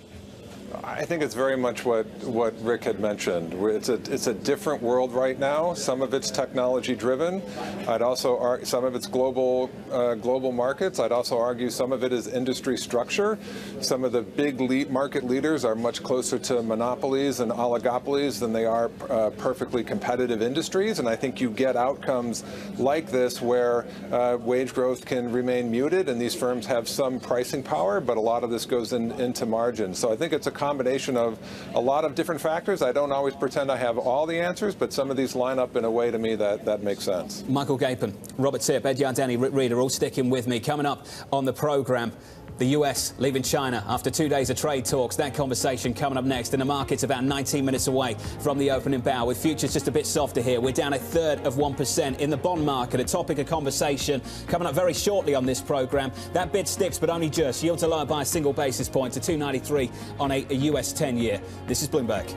S15: I think it's very much what Rick had mentioned. It's a different world right now. Some of it's technology driven. I'd also argue some of it's global markets. I'd also argue some of it is industry structure. Some of the big market leaders are much closer to monopolies and oligopolies than they are perfectly competitive industries. And I think you get outcomes like this where wage growth can remain muted and these firms have some pricing power, but a lot of this goes into margin. So I think it's a combination of a lot of different factors. I don't always pretend I have all the answers, but some of these line up in a way to me that makes sense.
S10: Michael Gapin, Robert Tip, Ed Yardeni, Rick Reader, all sticking with me. Coming up on the programme, the US leaving China after 2 days of trade talks. That conversation coming up next. In the markets about 19 minutes away from the opening bell, with futures just a bit softer here. We're down 1/3 of 1% in the bond market. A topic of conversation coming up very shortly on this programme. That bid sticks, but only just. Yields are lower by a single basis point to 293 on a US 10-year. This is Bloomberg.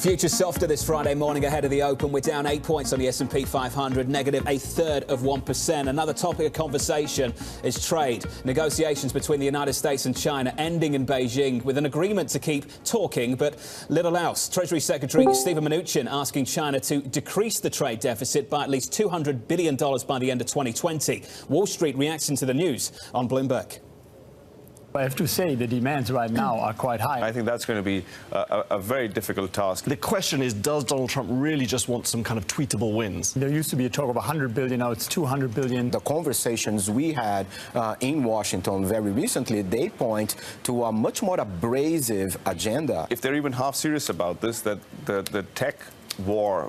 S10: Futures softer this Friday morning ahead of the open. We're down 8 points on the S&P 500, negative 1/3 of 1%. Another topic of conversation is trade. Negotiations between the United States and China ending in Beijing with an agreement to keep talking, but little else. Treasury Secretary Steven Mnuchin asking China to decrease the trade deficit by at least $200 billion by the end of 2020. Wall Street reacting to the news on Bloomberg.
S16: I have to say the demands right now are quite high.
S17: I think that's going to be a very difficult task.
S18: The question is, does Donald Trump really just want some kind of tweetable wins?
S16: There used to be a talk of 100 billion, now it's 200 billion.
S19: The conversations we had in Washington very recently, they point to a much more abrasive agenda.
S17: If they're even half serious about this, that the tech war,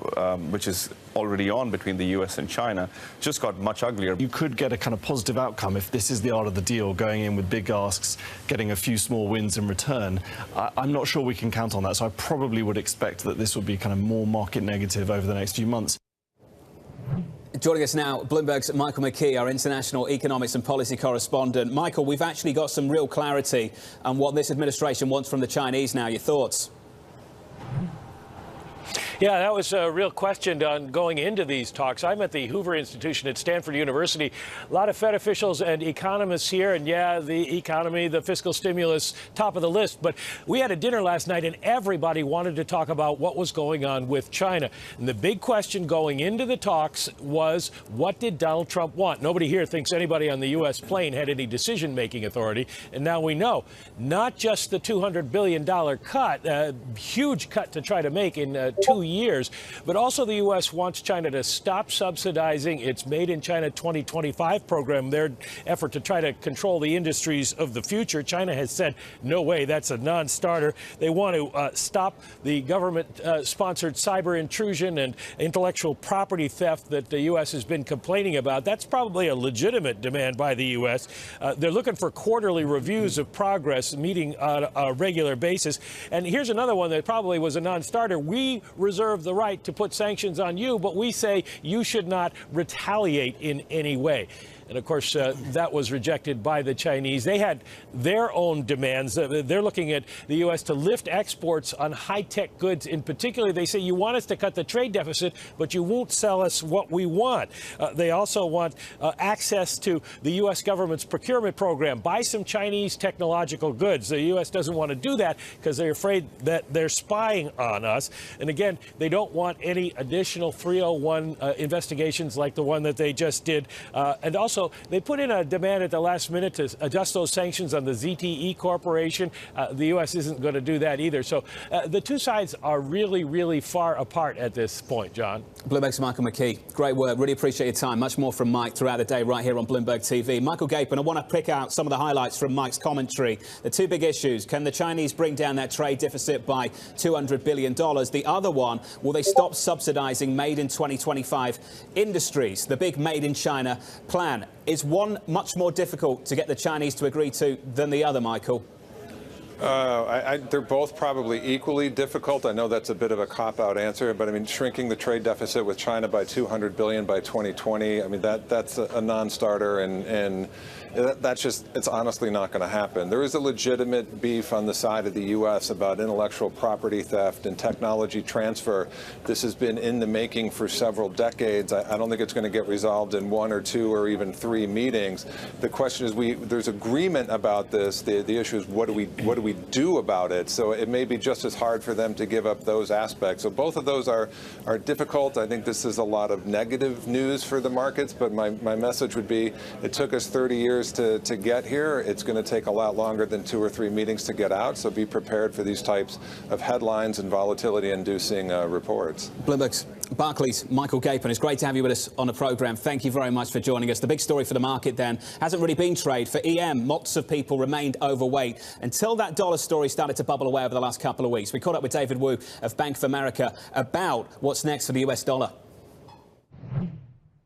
S17: which is already on between the US and China, just got much uglier.
S18: You could get a kind of positive outcome if this is the art of the deal, going in with big asks, getting a few small wins in return. I'm not sure we can count on that, so I probably would expect that this would be kind of more market negative over the next few months.
S10: Joining us now, Bloomberg's Michael McKee, our international economics and policy correspondent. Michael, we've actually got some real clarity on what this administration wants from the Chinese now. Your thoughts?
S20: Yeah, that was a real question on going into these talks. I'm at the Hoover Institution at Stanford University. A lot of Fed officials and economists here, and yeah, the economy, the fiscal stimulus, top of the list. But we had a dinner last night, and everybody wanted to talk about what was going on with China. And the big question going into the talks was, what did Donald Trump want? Nobody here thinks anybody on the U.S. plane had any decision-making authority. And now we know, not just the $200 billion cut, a huge cut to try to make in 2 years, but also the U.S. wants China to stop subsidizing its Made in China 2025 program, their effort to try to control the industries of the future. China has said, no way, that's a non-starter. They want to stop the government-sponsored cyber intrusion and intellectual property theft that the U.S. has been complaining about. That's probably a legitimate demand by the U.S. They're looking for quarterly reviews of progress, meeting on a regular basis. And here's another one that probably was a non-starter. We reserve the right to put sanctions on you, but we say you should not retaliate in any way. And of course, that was rejected by the Chinese. They had their own demands. They're looking at the U.S. to lift exports on high-tech goods. In particular, they say you want us to cut the trade deficit, but you won't sell us what we want. They also want access to the U.S. government's procurement program. Buy some Chinese technological goods. The U.S. doesn't want to do that because they're afraid that they're spying on us. And again, they don't want any additional 301 investigations like the one that they just did. And also, they put in a demand at the last minute to adjust those sanctions on the ZTE Corporation. The U.S. isn't going to do that either. So the two sides are really, really far apart at this point, John.
S10: Bloomberg's Michael McKee. Great work. Really appreciate your time. Much more from Mike throughout the day right here on Bloomberg TV. Michael Gapin, I want to pick out some of the highlights from Mike's commentary. The two big issues. Can the Chinese bring down their trade deficit by $200 billion? The other one, will they stop subsidizing Made in 2025 industries? The big Made in China plan. Is one much more difficult to get the Chinese to agree to than the other, Michael?
S15: They're both probably equally difficult. I know that's a bit of a cop-out answer, but I mean, shrinking the trade deficit with China by $200 billion by 2020, I mean, that's a non-starter, and that's just, it's honestly not going to happen. There is a legitimate beef on the side of the U.S. about intellectual property theft and technology transfer. This has been in the making for several decades. I don't think it's going to get resolved in 1 or 2 or even 3 meetings. The question is, there's agreement about this. The issue is, what do we do about it? So it may be just as hard for them to give up those aspects. So both of those are difficult. I think this is a lot of negative news for the markets, but my message would be, it took us 30 years to get here. It's going to take a lot longer than 2 or 3 meetings to get out. So be prepared for these types of headlines and volatility-inducing reports.
S10: Bloomberg's Barclays' Michael Gapin. It's great to have you with us on the programme. Thank you very much for joining us. The big story for the market then hasn't really been trade. For EM, lots of people remained overweight until that dollar story started to bubble away over the last couple of weeks. We caught up with David Wu of Bank of America about what's next for the US dollar.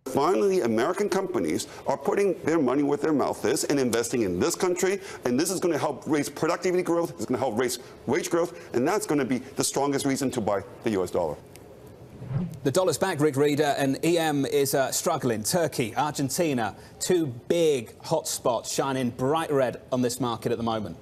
S21: Finally, American companies are putting their money where their mouth is and investing in this country, and this is going to help raise productivity growth, it's going to help raise wage growth, and that's going to be the strongest reason to buy the US dollar.
S10: The dollar's back, Rick Reader, and EM is struggling. Turkey, Argentina, 2 big hotspots shining bright red on this market at the moment.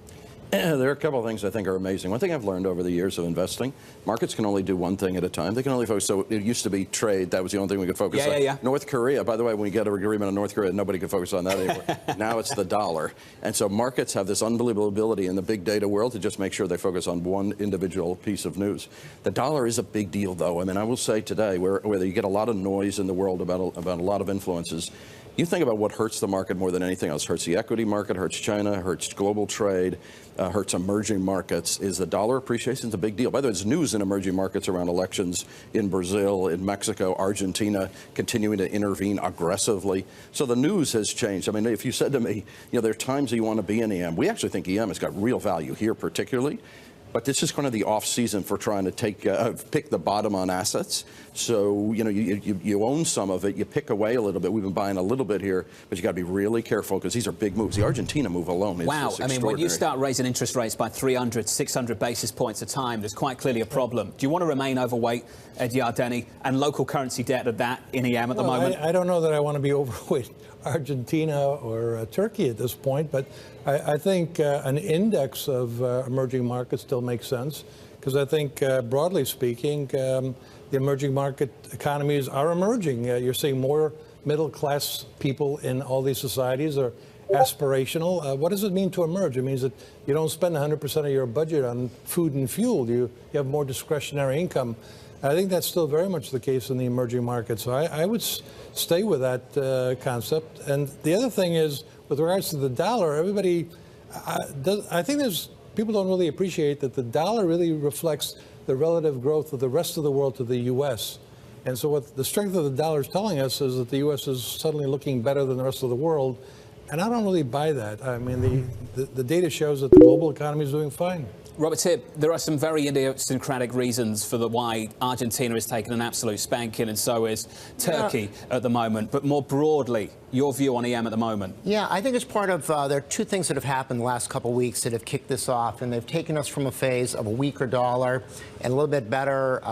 S11: There are a couple of things I think are amazing. One thing I've learned over the years of investing, markets can only do one thing at a time. They can only focus. So it used to be trade. That was the only thing we could focus on.
S10: Yeah.
S11: North Korea, by the way, when we get an agreement on North Korea, nobody could focus on that anymore. Now it's the dollar. And so markets have this unbelievable ability in the big data world to just make sure they focus on one individual piece of news. The dollar is a big deal, though. I mean, I will say today, where you get a lot of noise in the world about a lot of influences, You think about what hurts the market more than anything else. Hurts the equity market, hurts China, hurts global trade, hurts emerging markets. Is the dollar appreciation is a big deal. By the way, there's news in emerging markets around elections in Brazil, in Mexico, Argentina, continuing to intervene aggressively. So the news has changed. I mean, if you said to me, there are times that you want to be in EM, we actually think EM has got real value here particularly. But this is kind of the off season for trying to pick the bottom on assets. So, you own some of it, you pick away a little bit. We've been buying a little bit here, but you got to be really careful because these are big moves. The Argentina move alone is
S1: wow. I mean, when you start raising interest rates by 300, 600 basis points a time, there's quite clearly a problem. Do you want to remain overweight, Ed Yardeni, and local currency debt at that in EM at the moment?
S12: I don't know that I want to be overweight Argentina or Turkey at this point, but I think an index of emerging markets still makes sense because I think, broadly speaking, the emerging market economies are emerging. You're seeing more middle-class people in all these societies are aspirational. What does it mean to emerge? It means that you don't spend 100% of your budget on food and fuel. You have more discretionary income. I think that's still very much the case in the emerging markets. So I would stay with that concept. And the other thing is, with regards to the dollar, everybody, I think people don't really appreciate that the dollar really reflects the relative growth of the rest of the world to the U.S. And so what the strength of the dollar is telling us is that the U.S. is suddenly looking better than the rest of the world. And I don't really buy that. I mean, the data shows that the global economy is doing fine.
S1: Robert Hipp, there are some very idiosyncratic reasons for why Argentina is taking an absolute spanking, and so is Turkey at the moment. But more broadly, your view on EM at the moment?
S13: Yeah, I think it's part of, there are two things that have happened the last couple of weeks that have kicked this off, and they've taken us from a phase of a weaker dollar and a little bit better,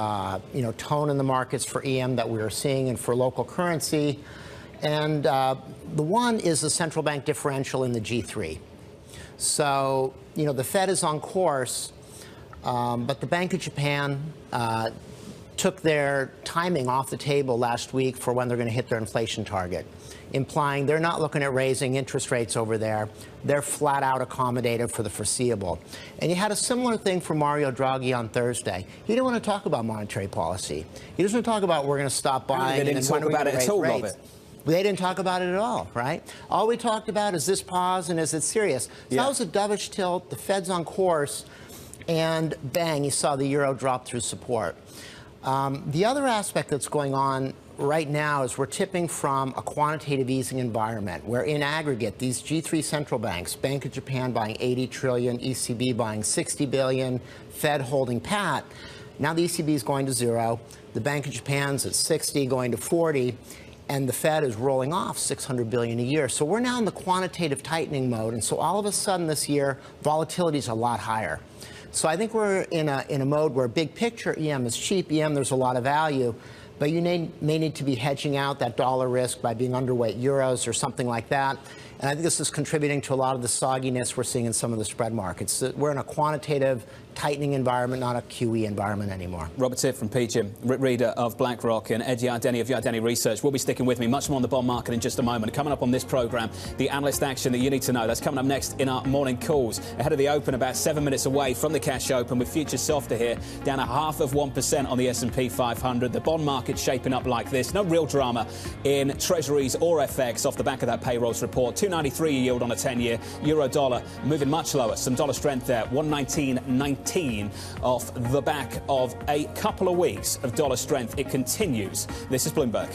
S13: tone in the markets for EM that we are seeing and for local currency. And the one is the central bank differential in the G3. So, the Fed is on course, but the Bank of Japan took their timing off the table last week for when they're going to hit their inflation target, implying they're not looking at raising interest rates over there. They're flat out accommodative for the foreseeable. And you had a similar thing for Mario Draghi on Thursday. He didn't want to talk about monetary policy. He doesn't want to talk about we're going to stop buying.
S1: They didn't talk about it at all, Robert.
S13: They didn't talk about it at all, right? All we talked about is this pause and is it serious? So that was a dovish tilt. The Fed's on course, and bang, you saw the euro drop through support. The other aspect that's going on right now is we're tipping from a quantitative easing environment where in aggregate, these G3 central banks, Bank of Japan buying 80 trillion, ECB buying 60 billion, Fed holding pat. Now the ECB is going to zero. The Bank of Japan's at 60, going to 40. And the Fed is rolling off $600 billion a year. So we're now in the quantitative tightening mode. And so all of a sudden this year, volatility is a lot higher. So I think we're in a mode where big picture EM is cheap. EM, there's a lot of value. But you may need to be hedging out that dollar risk by being underweight euros or something like that. And I think this is contributing to a lot of the sogginess we're seeing in some of the spread markets. We're in a quantitative tightening environment, not a QE environment anymore.
S1: Robert Hipp from PGIM, Rick Reader of BlackRock, and Ed Yardeni of Yardeni Research will be sticking with me. Much more on the bond market in just a moment. Coming up on this programme, the analyst action that you need to know. That's coming up next in our morning calls. Ahead of the open, about 7 minutes away from the cash open, with futures softer here, down 0.5% on the S&P 500. The bond market shaping up like this. No real drama in treasuries or FX off the back of that payrolls report. 293 yield on a 10-year. Euro dollar moving much lower. Some dollar strength there. 119.19 off the back of a couple of weeks of dollar strength. It continues. This is Bloomberg.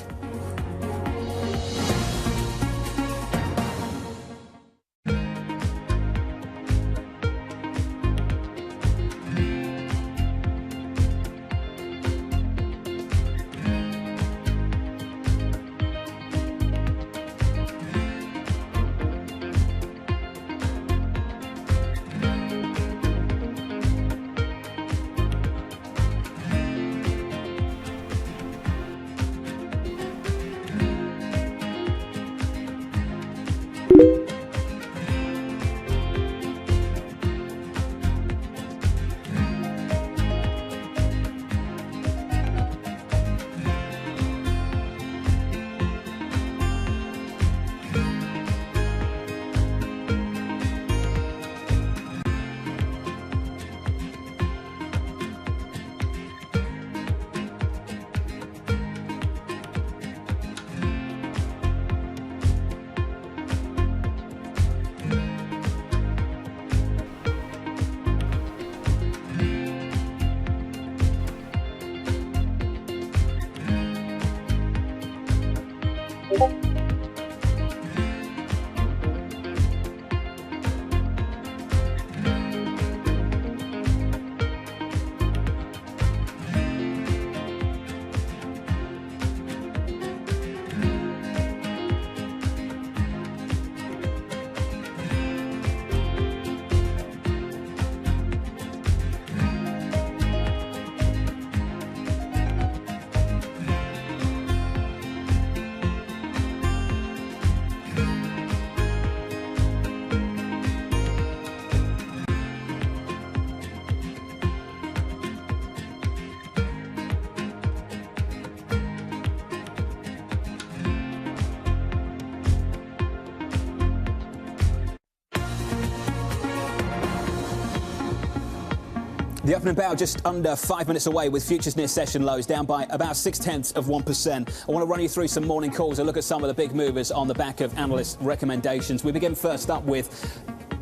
S1: The opening bell just under 5 minutes away with futures near session lows down by about 0.6%. I want to run you through some morning calls and look at some of the big movers on the back of analyst recommendations. We begin first up with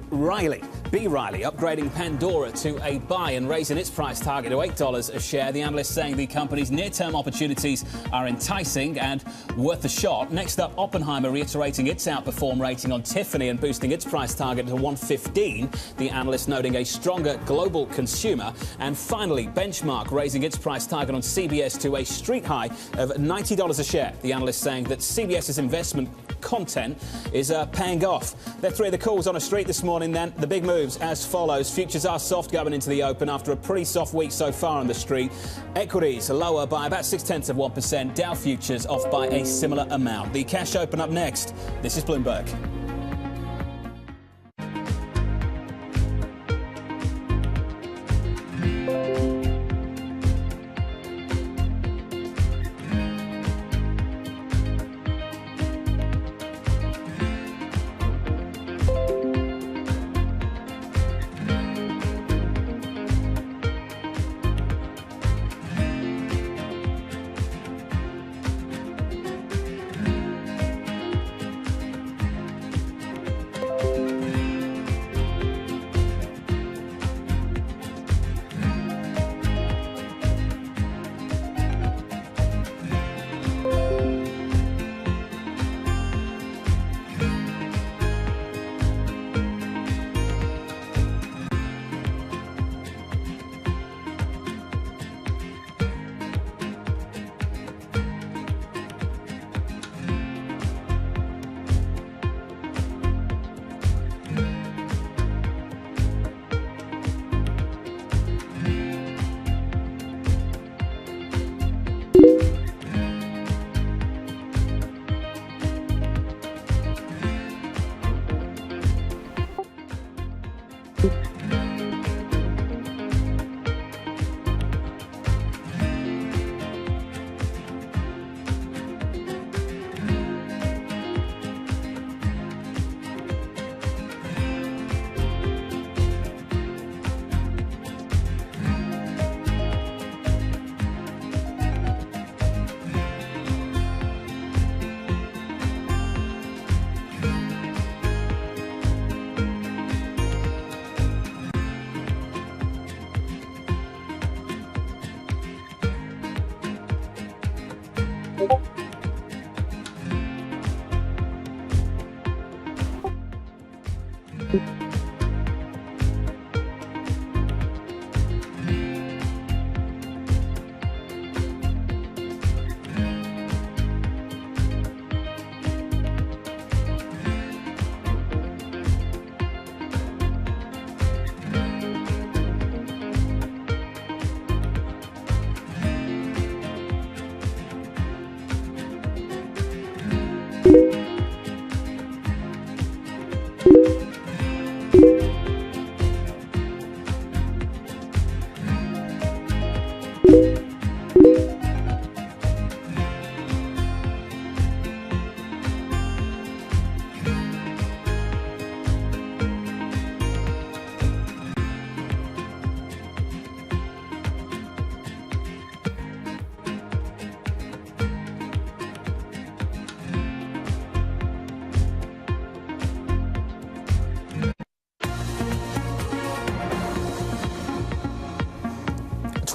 S1: Riley. B. Riley upgrading Pandora to a buy and raising its price target to $8 a share. The analyst saying the company's near-term opportunities are enticing and worth a shot. Next up, Oppenheimer reiterating its outperform rating on Tiffany and boosting its price target to 115. The analyst noting a stronger global consumer. And finally, Benchmark raising its price target on CBS to a street high of $90 a share. The analyst saying that CBS's investment content is paying off. They're three of the calls on a street this morning then. The big moves as follows. Futures are soft going into the open after a pretty soft week so far on the street. Equities are lower by about 0.6%. Dow futures off by a similar amount. The cash open up next. This is Bloomberg.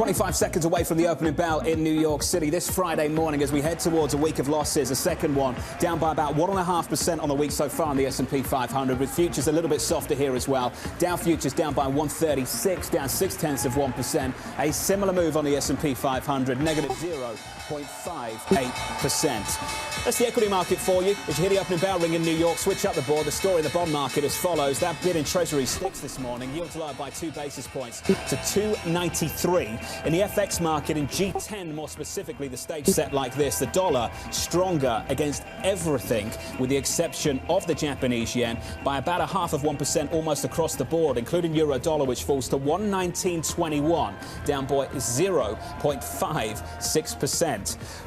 S1: 25 seconds away from the opening bell in New York City this Friday morning as we head towards a week of losses, a second one down by about 1.5% on the week so far in the S&P 500, with futures a little bit softer here as well. Dow futures down by 136, down 0.6%. A similar move on the S&P 500, negative 0.58%. That's the equity market for you. As you hear the opening bell ring in New York, switch up the board. The story in the bond market as follows. That bid in Treasury sticks this morning. Yields lower by 2 basis points to 293. In the FX market, in G10 more specifically, the stage set like this. The dollar stronger against everything with the exception of the Japanese yen by about 0.5% almost across the board, including euro dollar, which falls to 119.21, down by 0.56%.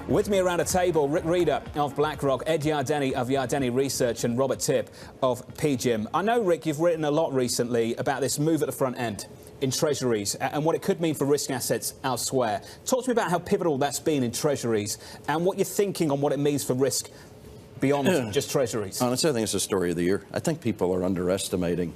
S1: With me around a table, Rick Reeder of BlackRock, Ed Yardeni of Yardeni Research, and Robert Tipp of PGIM. I know, Rick, you've written a lot recently about this move at the front end in Treasuries and what it could mean for risk assets elsewhere. Talk to me about how pivotal that's been in Treasuries and what you're thinking on what it means for risk beyond just Treasuries.
S11: Honestly, I think it's the story of the year. I think people are underestimating,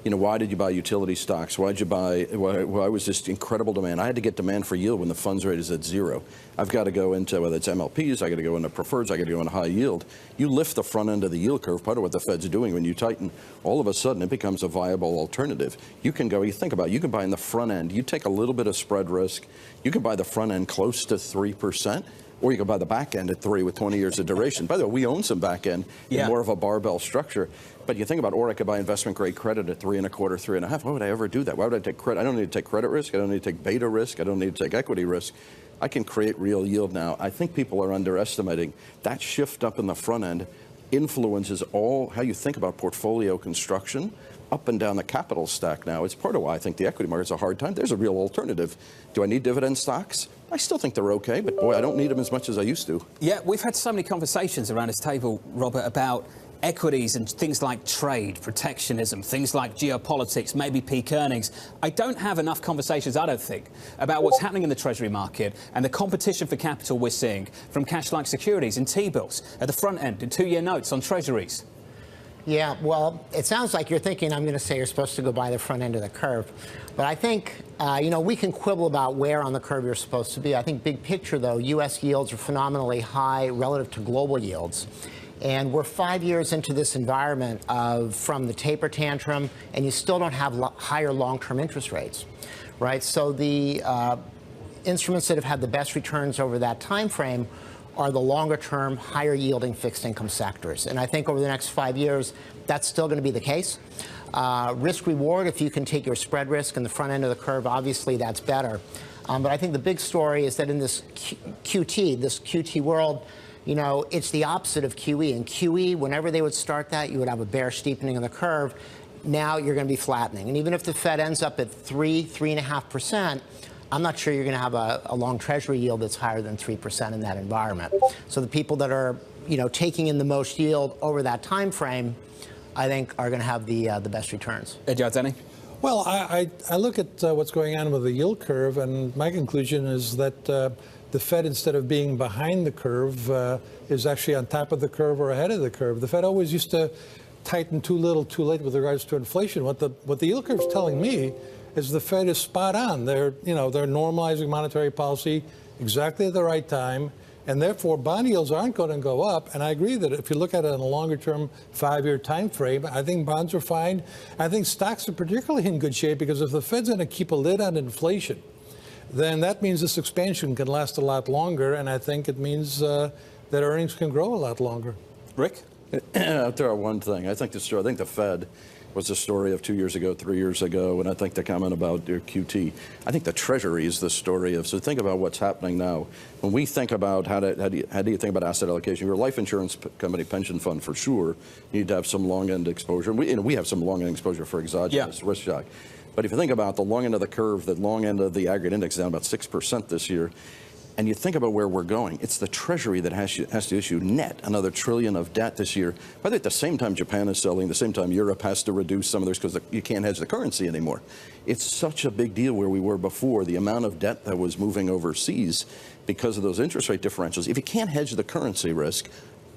S11: why did you buy utility stocks? Why was this incredible demand? I had to get demand for yield when the funds rate is at 0. I've got to go into, whether it's MLPs, I got to go into preferreds, I got to go into high yield. You lift the front end of the yield curve, part of what the Fed's doing when you tighten, all of a sudden it becomes a viable alternative. You can go, you think about it, you can buy in the front end, you take a little bit of spread risk, you can buy the front end close to 3%. Or you can buy the back end at 3 with 20 years of duration. By the way, we own some back end in more of a barbell structure. But you think about, or I could buy investment grade credit at 3.25, 3.5. Why would I ever do that? Why would I take credit? I don't need to take credit risk. I don't need to take beta risk. I don't need to take equity risk. I can create real yield now. I think people are underestimating that shift up in the front end influences all how you think about portfolio construction up and down the capital stack now. It's part of why I think the equity market's a hard time. There's a real alternative. Do I need dividend stocks? I still think they're okay, but boy, I don't need them as much as I used to.
S1: Yeah, we've had so many conversations around this table, Robert, about equities and things like trade, protectionism, things like geopolitics, maybe peak earnings. I don't have enough conversations, I don't think, about what's happening in the Treasury market and the competition for capital we're seeing from cash-like securities in T-bills at the front end, in 2-year notes on Treasuries.
S13: Yeah, well, it sounds like you're thinking I'm going to say you're supposed to go buy the front end of the curve. But I think, we can quibble about where on the curve you're supposed to be. I think big picture, though, U.S. yields are phenomenally high relative to global yields. And we're 5 years into this environment from the taper tantrum, and you still don't have higher long-term interest rates, right? So the instruments that have had the best returns over that time frame are the longer-term, higher-yielding fixed-income sectors. And I think over the next 5 years, that's still going to be the case. Risk-reward, if you can take your spread risk in the front end of the curve, obviously that's better. But I think the big story is that in this QT world, it's the opposite of QE. In QE, whenever they would start that, you would have a bear steepening of the curve. Now you're going to be flattening. And even if the Fed ends up at 3.5%, I'm not sure you're going to have a long Treasury yield that's higher than 3% in that environment. So the people that are, taking in the most yield over that time frame, I think, are going to have the best returns.
S1: Ed Yardeni?
S12: Well, I look at what's going on with the yield curve, and my conclusion is that the Fed, instead of being behind the curve, is actually on top of the curve or ahead of the curve. The Fed always used to tighten too little, too late with regards to inflation. What the yield curve is telling me is the Fed is spot on. They're normalizing monetary policy exactly at the right time, and therefore bond yields aren't going to go up. And I agree that if you look at it on a longer-term 5-year time frame, I think bonds are fine. I think stocks are particularly in good shape because if the Fed's going to keep a lid on inflation, then that means this expansion can last a lot longer, and I think it means that earnings can grow a lot longer.
S1: Rick?
S11: I'll throw out one thing. I think the Fed was the story of 2 years ago, 3 years ago, and I think the comment about their QT. I think the Treasury is the story of, so think about what's happening now. When we think about how do you think about asset allocation, you're a life insurance company, pension fund for sure, you need to have some long end exposure. We have some long end exposure for exogenous risk shock. But if you think about the long end of the curve, the long end of the aggregate index is down about 6% this year, and you think about where we're going, it's the Treasury that has to issue net another $1 trillion of debt this year. But at the same time Japan is selling, at the same time Europe has to reduce some of theirs because you can't hedge the currency anymore. It's such a big deal where we were before, the amount of debt that was moving overseas because of those interest rate differentials. If you can't hedge the currency risk,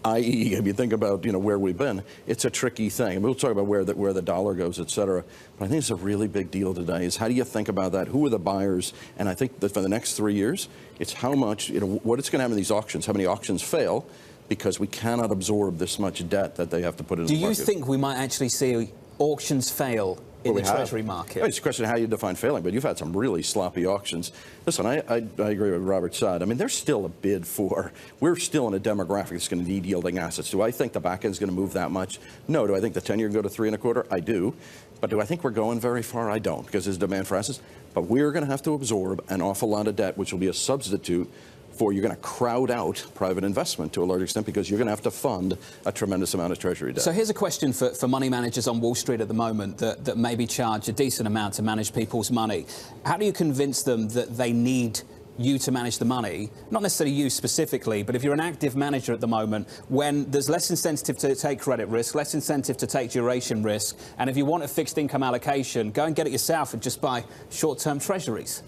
S11: i.e., if you think about where we've been, it's a tricky thing. And we'll talk about where the dollar goes, et cetera. But I think it's a really big deal today is how do you think about that? Who are the buyers? And I think that for the next 3 years, it's how much, what it's going to have in these auctions, how many auctions fail, because we cannot absorb this much debt that they have to put in the market.
S1: Do you think we might actually see auctions fail in the Treasury market?
S11: It's a question of how you define failing, but you've had some really sloppy auctions. Listen, I agree with Robert's side. I mean, there's still a bid for, we're still in a demographic that's going to need yielding assets. Do I think the back end is going to move that much? No. Do I think the 10-year can go to 3.25? I do. But do I think we're going very far? I don't, because there's demand for assets. But we're going to have to absorb an awful lot of debt, which will be a substitute for you're going to crowd out private investment to a large extent because you're going to have to fund a tremendous amount of Treasury debt.
S1: So here's a question for money managers on Wall Street at the moment that maybe charge a decent amount to manage people's money. How do you convince them that they need you to manage the money? Not necessarily you specifically, but if you're an active manager at the moment, when there's less incentive to take credit risk, less incentive to take duration risk, and if you want a fixed income allocation, go and get it yourself and just buy short-term Treasuries.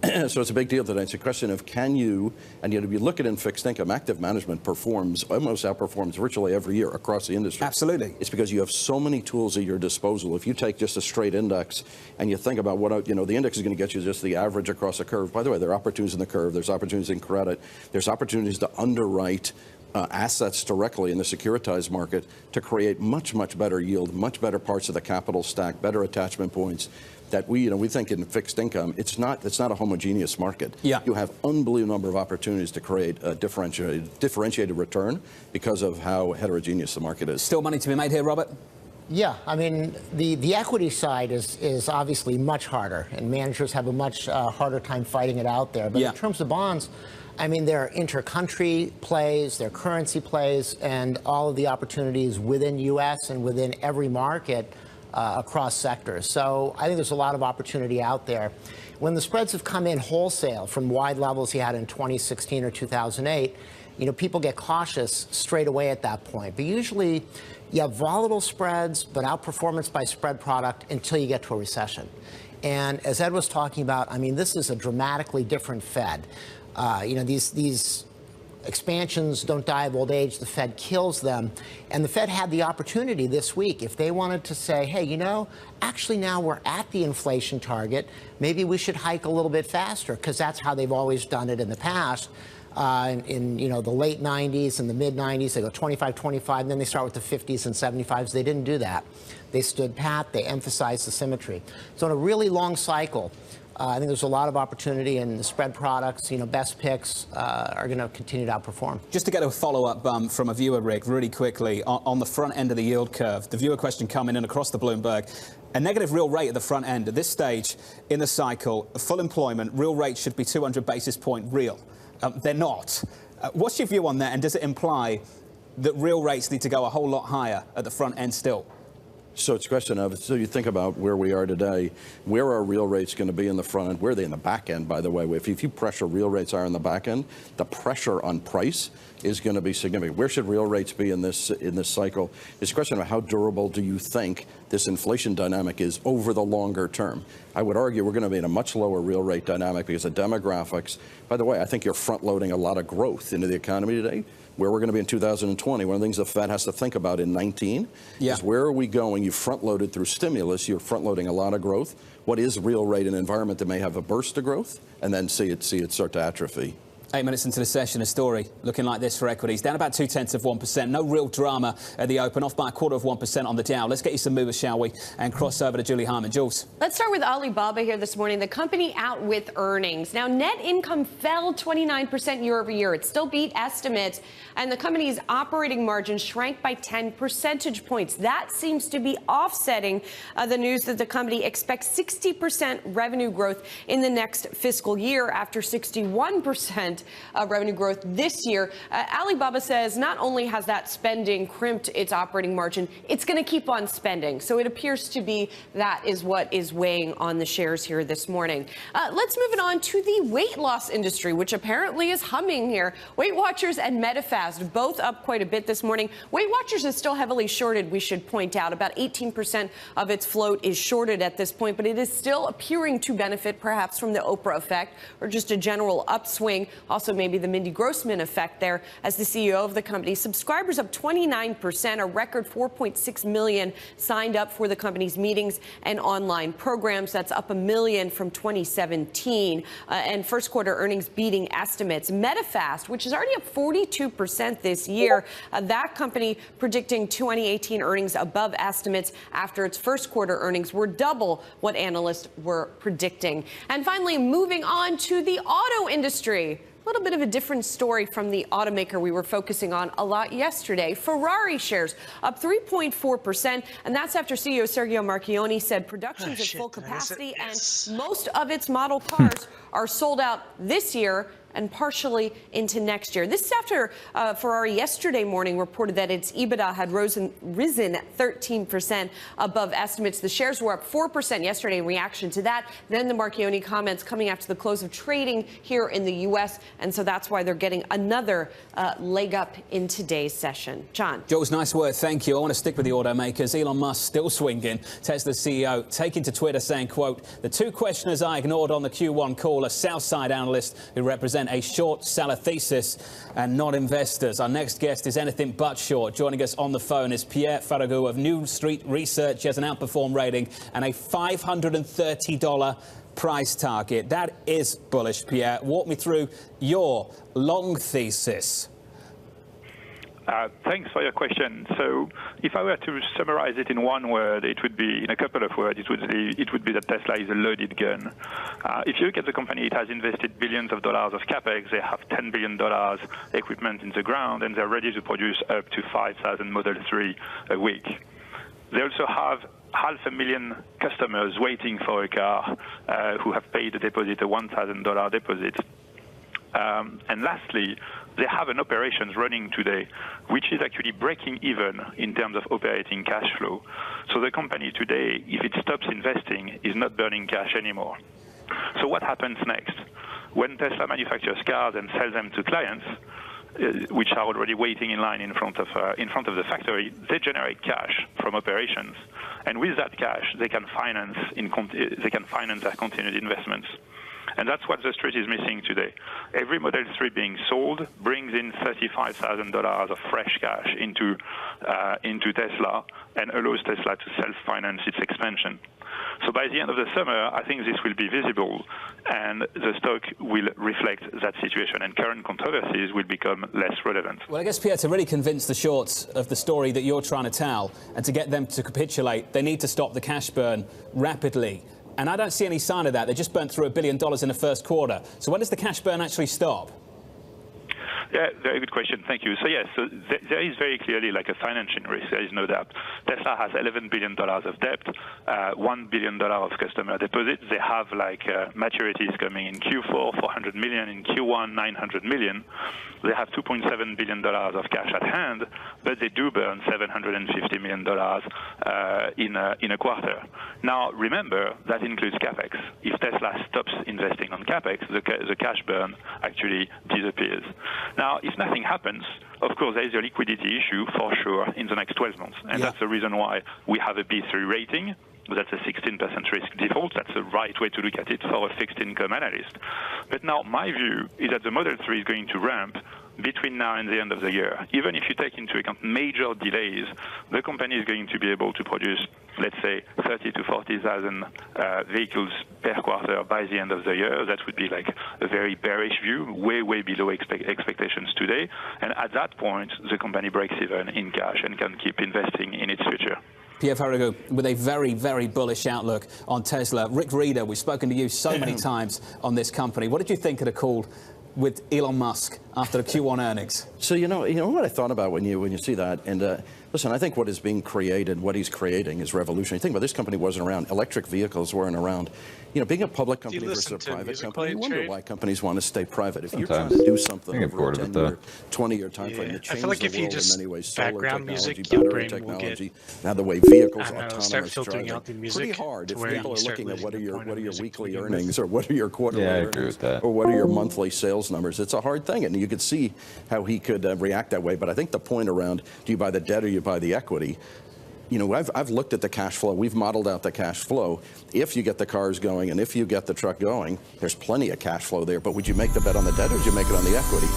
S11: So it's a big deal today. It's a question of can you, and yet if you look at it in fixed income, active management almost outperforms virtually every year across the industry.
S1: Absolutely.
S11: It's because you have so many tools at your disposal. If you take just a straight index and you think about what, the index is going to get you just the average across a curve. By the way, there are opportunities in the curve. There's opportunities in credit. There's opportunities to underwrite assets directly in the securitized market to create much, much better yield, much better parts of the capital stack, better attachment points. That we think in fixed income, it's not a homogeneous market.
S1: Yeah.
S11: You have unbelievable number of opportunities to create a differentiated return because of how heterogeneous the market is.
S1: Still money to be made here, Robert?
S13: Yeah, I mean, the equity side is obviously much harder, and managers have a much harder time fighting it out there. But in terms of bonds, I mean, there are inter-country plays, there are currency plays, and all of the opportunities within U.S. and within every market across sectors. So I think there's a lot of opportunity out there. When the spreads have come in wholesale from wide levels you had in 2016 or 2008, people get cautious straight away at that point. But usually you have volatile spreads, but outperformance by spread product until you get to a recession. And as Ed was talking about, I mean, this is a dramatically different Fed. These expansions don't die of old age. The Fed kills them. And the Fed had the opportunity this week, if they wanted to say, hey, actually now we're at the inflation target, maybe we should hike a little bit faster, because that's how they've always done it in the past. In the late 90s and the mid 90s, they go 25, 25, and then they start with the 50s and 75s. They didn't do that. They stood pat. They emphasized the symmetry. So in a really long cycle, I think there's a lot of opportunity, and the spread products, best picks are going to continue to outperform.
S1: Just to get a follow-up from a viewer, Rick, really quickly, on the front end of the yield curve, the viewer question coming in across the Bloomberg, a negative real rate at the front end. At this stage in the cycle, full employment, real rates should be 200 basis point real. They're not. What's your view on that, and does it imply that real rates need to go a whole lot higher at the front end still?
S11: So it's a question of, so you think about where we are today, where are real rates going to be in the front end? Where are they in the back end, by the way? If you pressure real rates are in the back end, the pressure on price is going to be significant. Where should real rates be in this cycle? It's a question of how durable do you think this inflation dynamic is over the longer term. I would argue we're going to be in a much lower real rate dynamic because of demographics. By the way, I think you're front-loading a lot of growth into the economy today. Where we're going to be in 2020, one of the things the Fed has to think about in 19 is where are we going? You front-loaded through stimulus. You're front-loading a lot of growth. What is real rate in an environment that may have a burst of growth and then see it start to atrophy?
S1: 8 minutes into the session, a story looking like this for equities. Down about 0.2%. No real drama at the open, off by 0.25% on the Dow. Let's get you some movers, shall we? And cross over to Julie Harman. Jules.
S3: Let's start with Alibaba here this morning. The company out with earnings. Now, net income fell 29% year over year. It still beat estimates, and the company's operating margin shrank by 10 percentage points. That seems to be offsetting the news that the company expects 60% revenue growth in the next fiscal year after 61% revenue growth this year. Alibaba says not only has that spending crimped its operating margin, it's going to keep on spending. So it appears to be that is what is weighing on the shares here this morning. Let's move it on to the weight loss industry, which apparently is humming here. Weight Watchers and Medifast both up quite a bit this morning. Weight Watchers is still heavily shorted, we should point out. About 18% of its float is shorted at this point, but it is still appearing to benefit perhaps from the Oprah effect or just a general upswing. Also, maybe the Mindy Grossman effect there as the CEO of the company. Subscribers up 29%, a record 4.6 million signed up for the company's meetings and online programs. That's up 1 million from 2017. And first quarter earnings beating estimates. MetaFast, which is already up 42% this year, that company predicting 2018 earnings above estimates after its first quarter earnings were double what analysts were predicting. And finally, moving on to the auto industry. A little bit of a different story from the automaker we were focusing on a lot yesterday. Ferrari shares up 3.4%, and that's after CEO Sergio Marchionne said production's at full capacity and most of its model cars are sold out this year and partially into next year. This is after Ferrari yesterday morning reported that its EBITDA had risen 13% above estimates. The shares were up 4% yesterday in reaction to that. Then the Marchionne comments coming after the close of trading here in the U.S., and so that's why they're getting another leg up in today's session. John.
S1: Jules, nice work. Thank you. I want to stick with the automakers. Elon Musk still swinging. Tesla CEO taking to Twitter saying, quote, "The two questioners I ignored on the Q1 call are Southside analysts who represent a short seller thesis and not investors." Our next guest is anything but short. Joining us on the phone is Pierre Farragut of New Street Research. He has an outperform rating and a $530 price target. That is bullish, Pierre. Walk me through your long thesis.
S6: Thanks for your question. So if I were to summarize it in one word, it would be, in a couple of words, it would be that Tesla is a loaded gun. If you look at the company, it has invested billions of dollars of capex. They have $10 billion equipment in the ground, and they're ready to produce up to 5,000 Model 3 a week. They also have 500,000 customers waiting for a car who have paid a deposit, a $1,000 deposit. And lastly, they have an operations running today, which is actually breaking even in terms of operating cash flow. So the company today, if it stops investing, is not burning cash anymore. So what happens next? When Tesla manufactures cars and sells them to clients, which are already waiting in line in front of the factory, they generate cash from operations, and with that cash, they can finance their continued investments. And that's what the street is missing today. Every Model 3 being sold brings in $35,000 of fresh cash into Tesla and allows Tesla to self-finance its expansion. So by the end of the summer, I think this will be visible, and the stock will reflect that situation, and current controversies will become less relevant.
S1: Well, I guess, Pierre, to really convince the shorts of the story that you're trying to tell and to get them to capitulate, they need to stop the cash burn rapidly. And I don't see any sign of that. They just burnt through $1 billion in the first quarter. So when does the cash burn actually stop?
S6: Yeah, very good question. Thank you. So, yes, so there is very clearly like a financing risk. There is no doubt. Tesla has $11 billion of debt, $1 billion of customer deposits. They have like maturities coming in Q4, $400 million, in Q1, $900 million. They have $2.7 billion of cash at hand, but they do burn $750 million in a quarter. Now, remember, that includes CapEx. If Tesla stops investing on CapEx, the cash burn actually disappears. Now, if nothing happens, of course, there is a liquidity issue for sure in the next 12 months. And that's the reason why we have a B3 rating. That's a 16% risk default. That's the right way to look at it for a fixed income analyst. But now my view is that the Model 3 is going to ramp between now and the end of the year. Even if you take into account major delays, the company is going to be able to produce, let's say, 30,000 to 40,000 vehicles per quarter by the end of the year. That would be like a very bearish view, way below expectations today. And at that point, the company breaks even in cash and can keep investing in its future.
S1: Pierre Farragut, with a very bullish outlook on Tesla. Rick Reeder, we've spoken to you so many times on this company. What did you think of the call with Elon Musk after the Q1 earnings?
S11: So you know what I thought about when you see that, and listen, I think what is being created, what he's creating, is revolutionary. Think about this company wasn't around. Electric vehicles weren't around. You know, being a public company versus a private company, you wonder why companies want to stay private. If you're trying to do something over a 10-year, 20-year time frame that changes the world in many ways, solar technology, battery technology, now the way vehicles, autonomous driving, pretty hard if people are looking at what are your weekly earnings or what are your quarterly earnings or what are your monthly sales numbers. It's a hard thing, and you could see how he could react that way. But I think the point around do you buy the debt or you buy the equity, you know, I've looked at the cash flow. We've modeled out the cash flow. If you get the cars going and if you get the truck going, there's plenty of cash flow there. But would you make the bet on the debt or would you make it on the equity?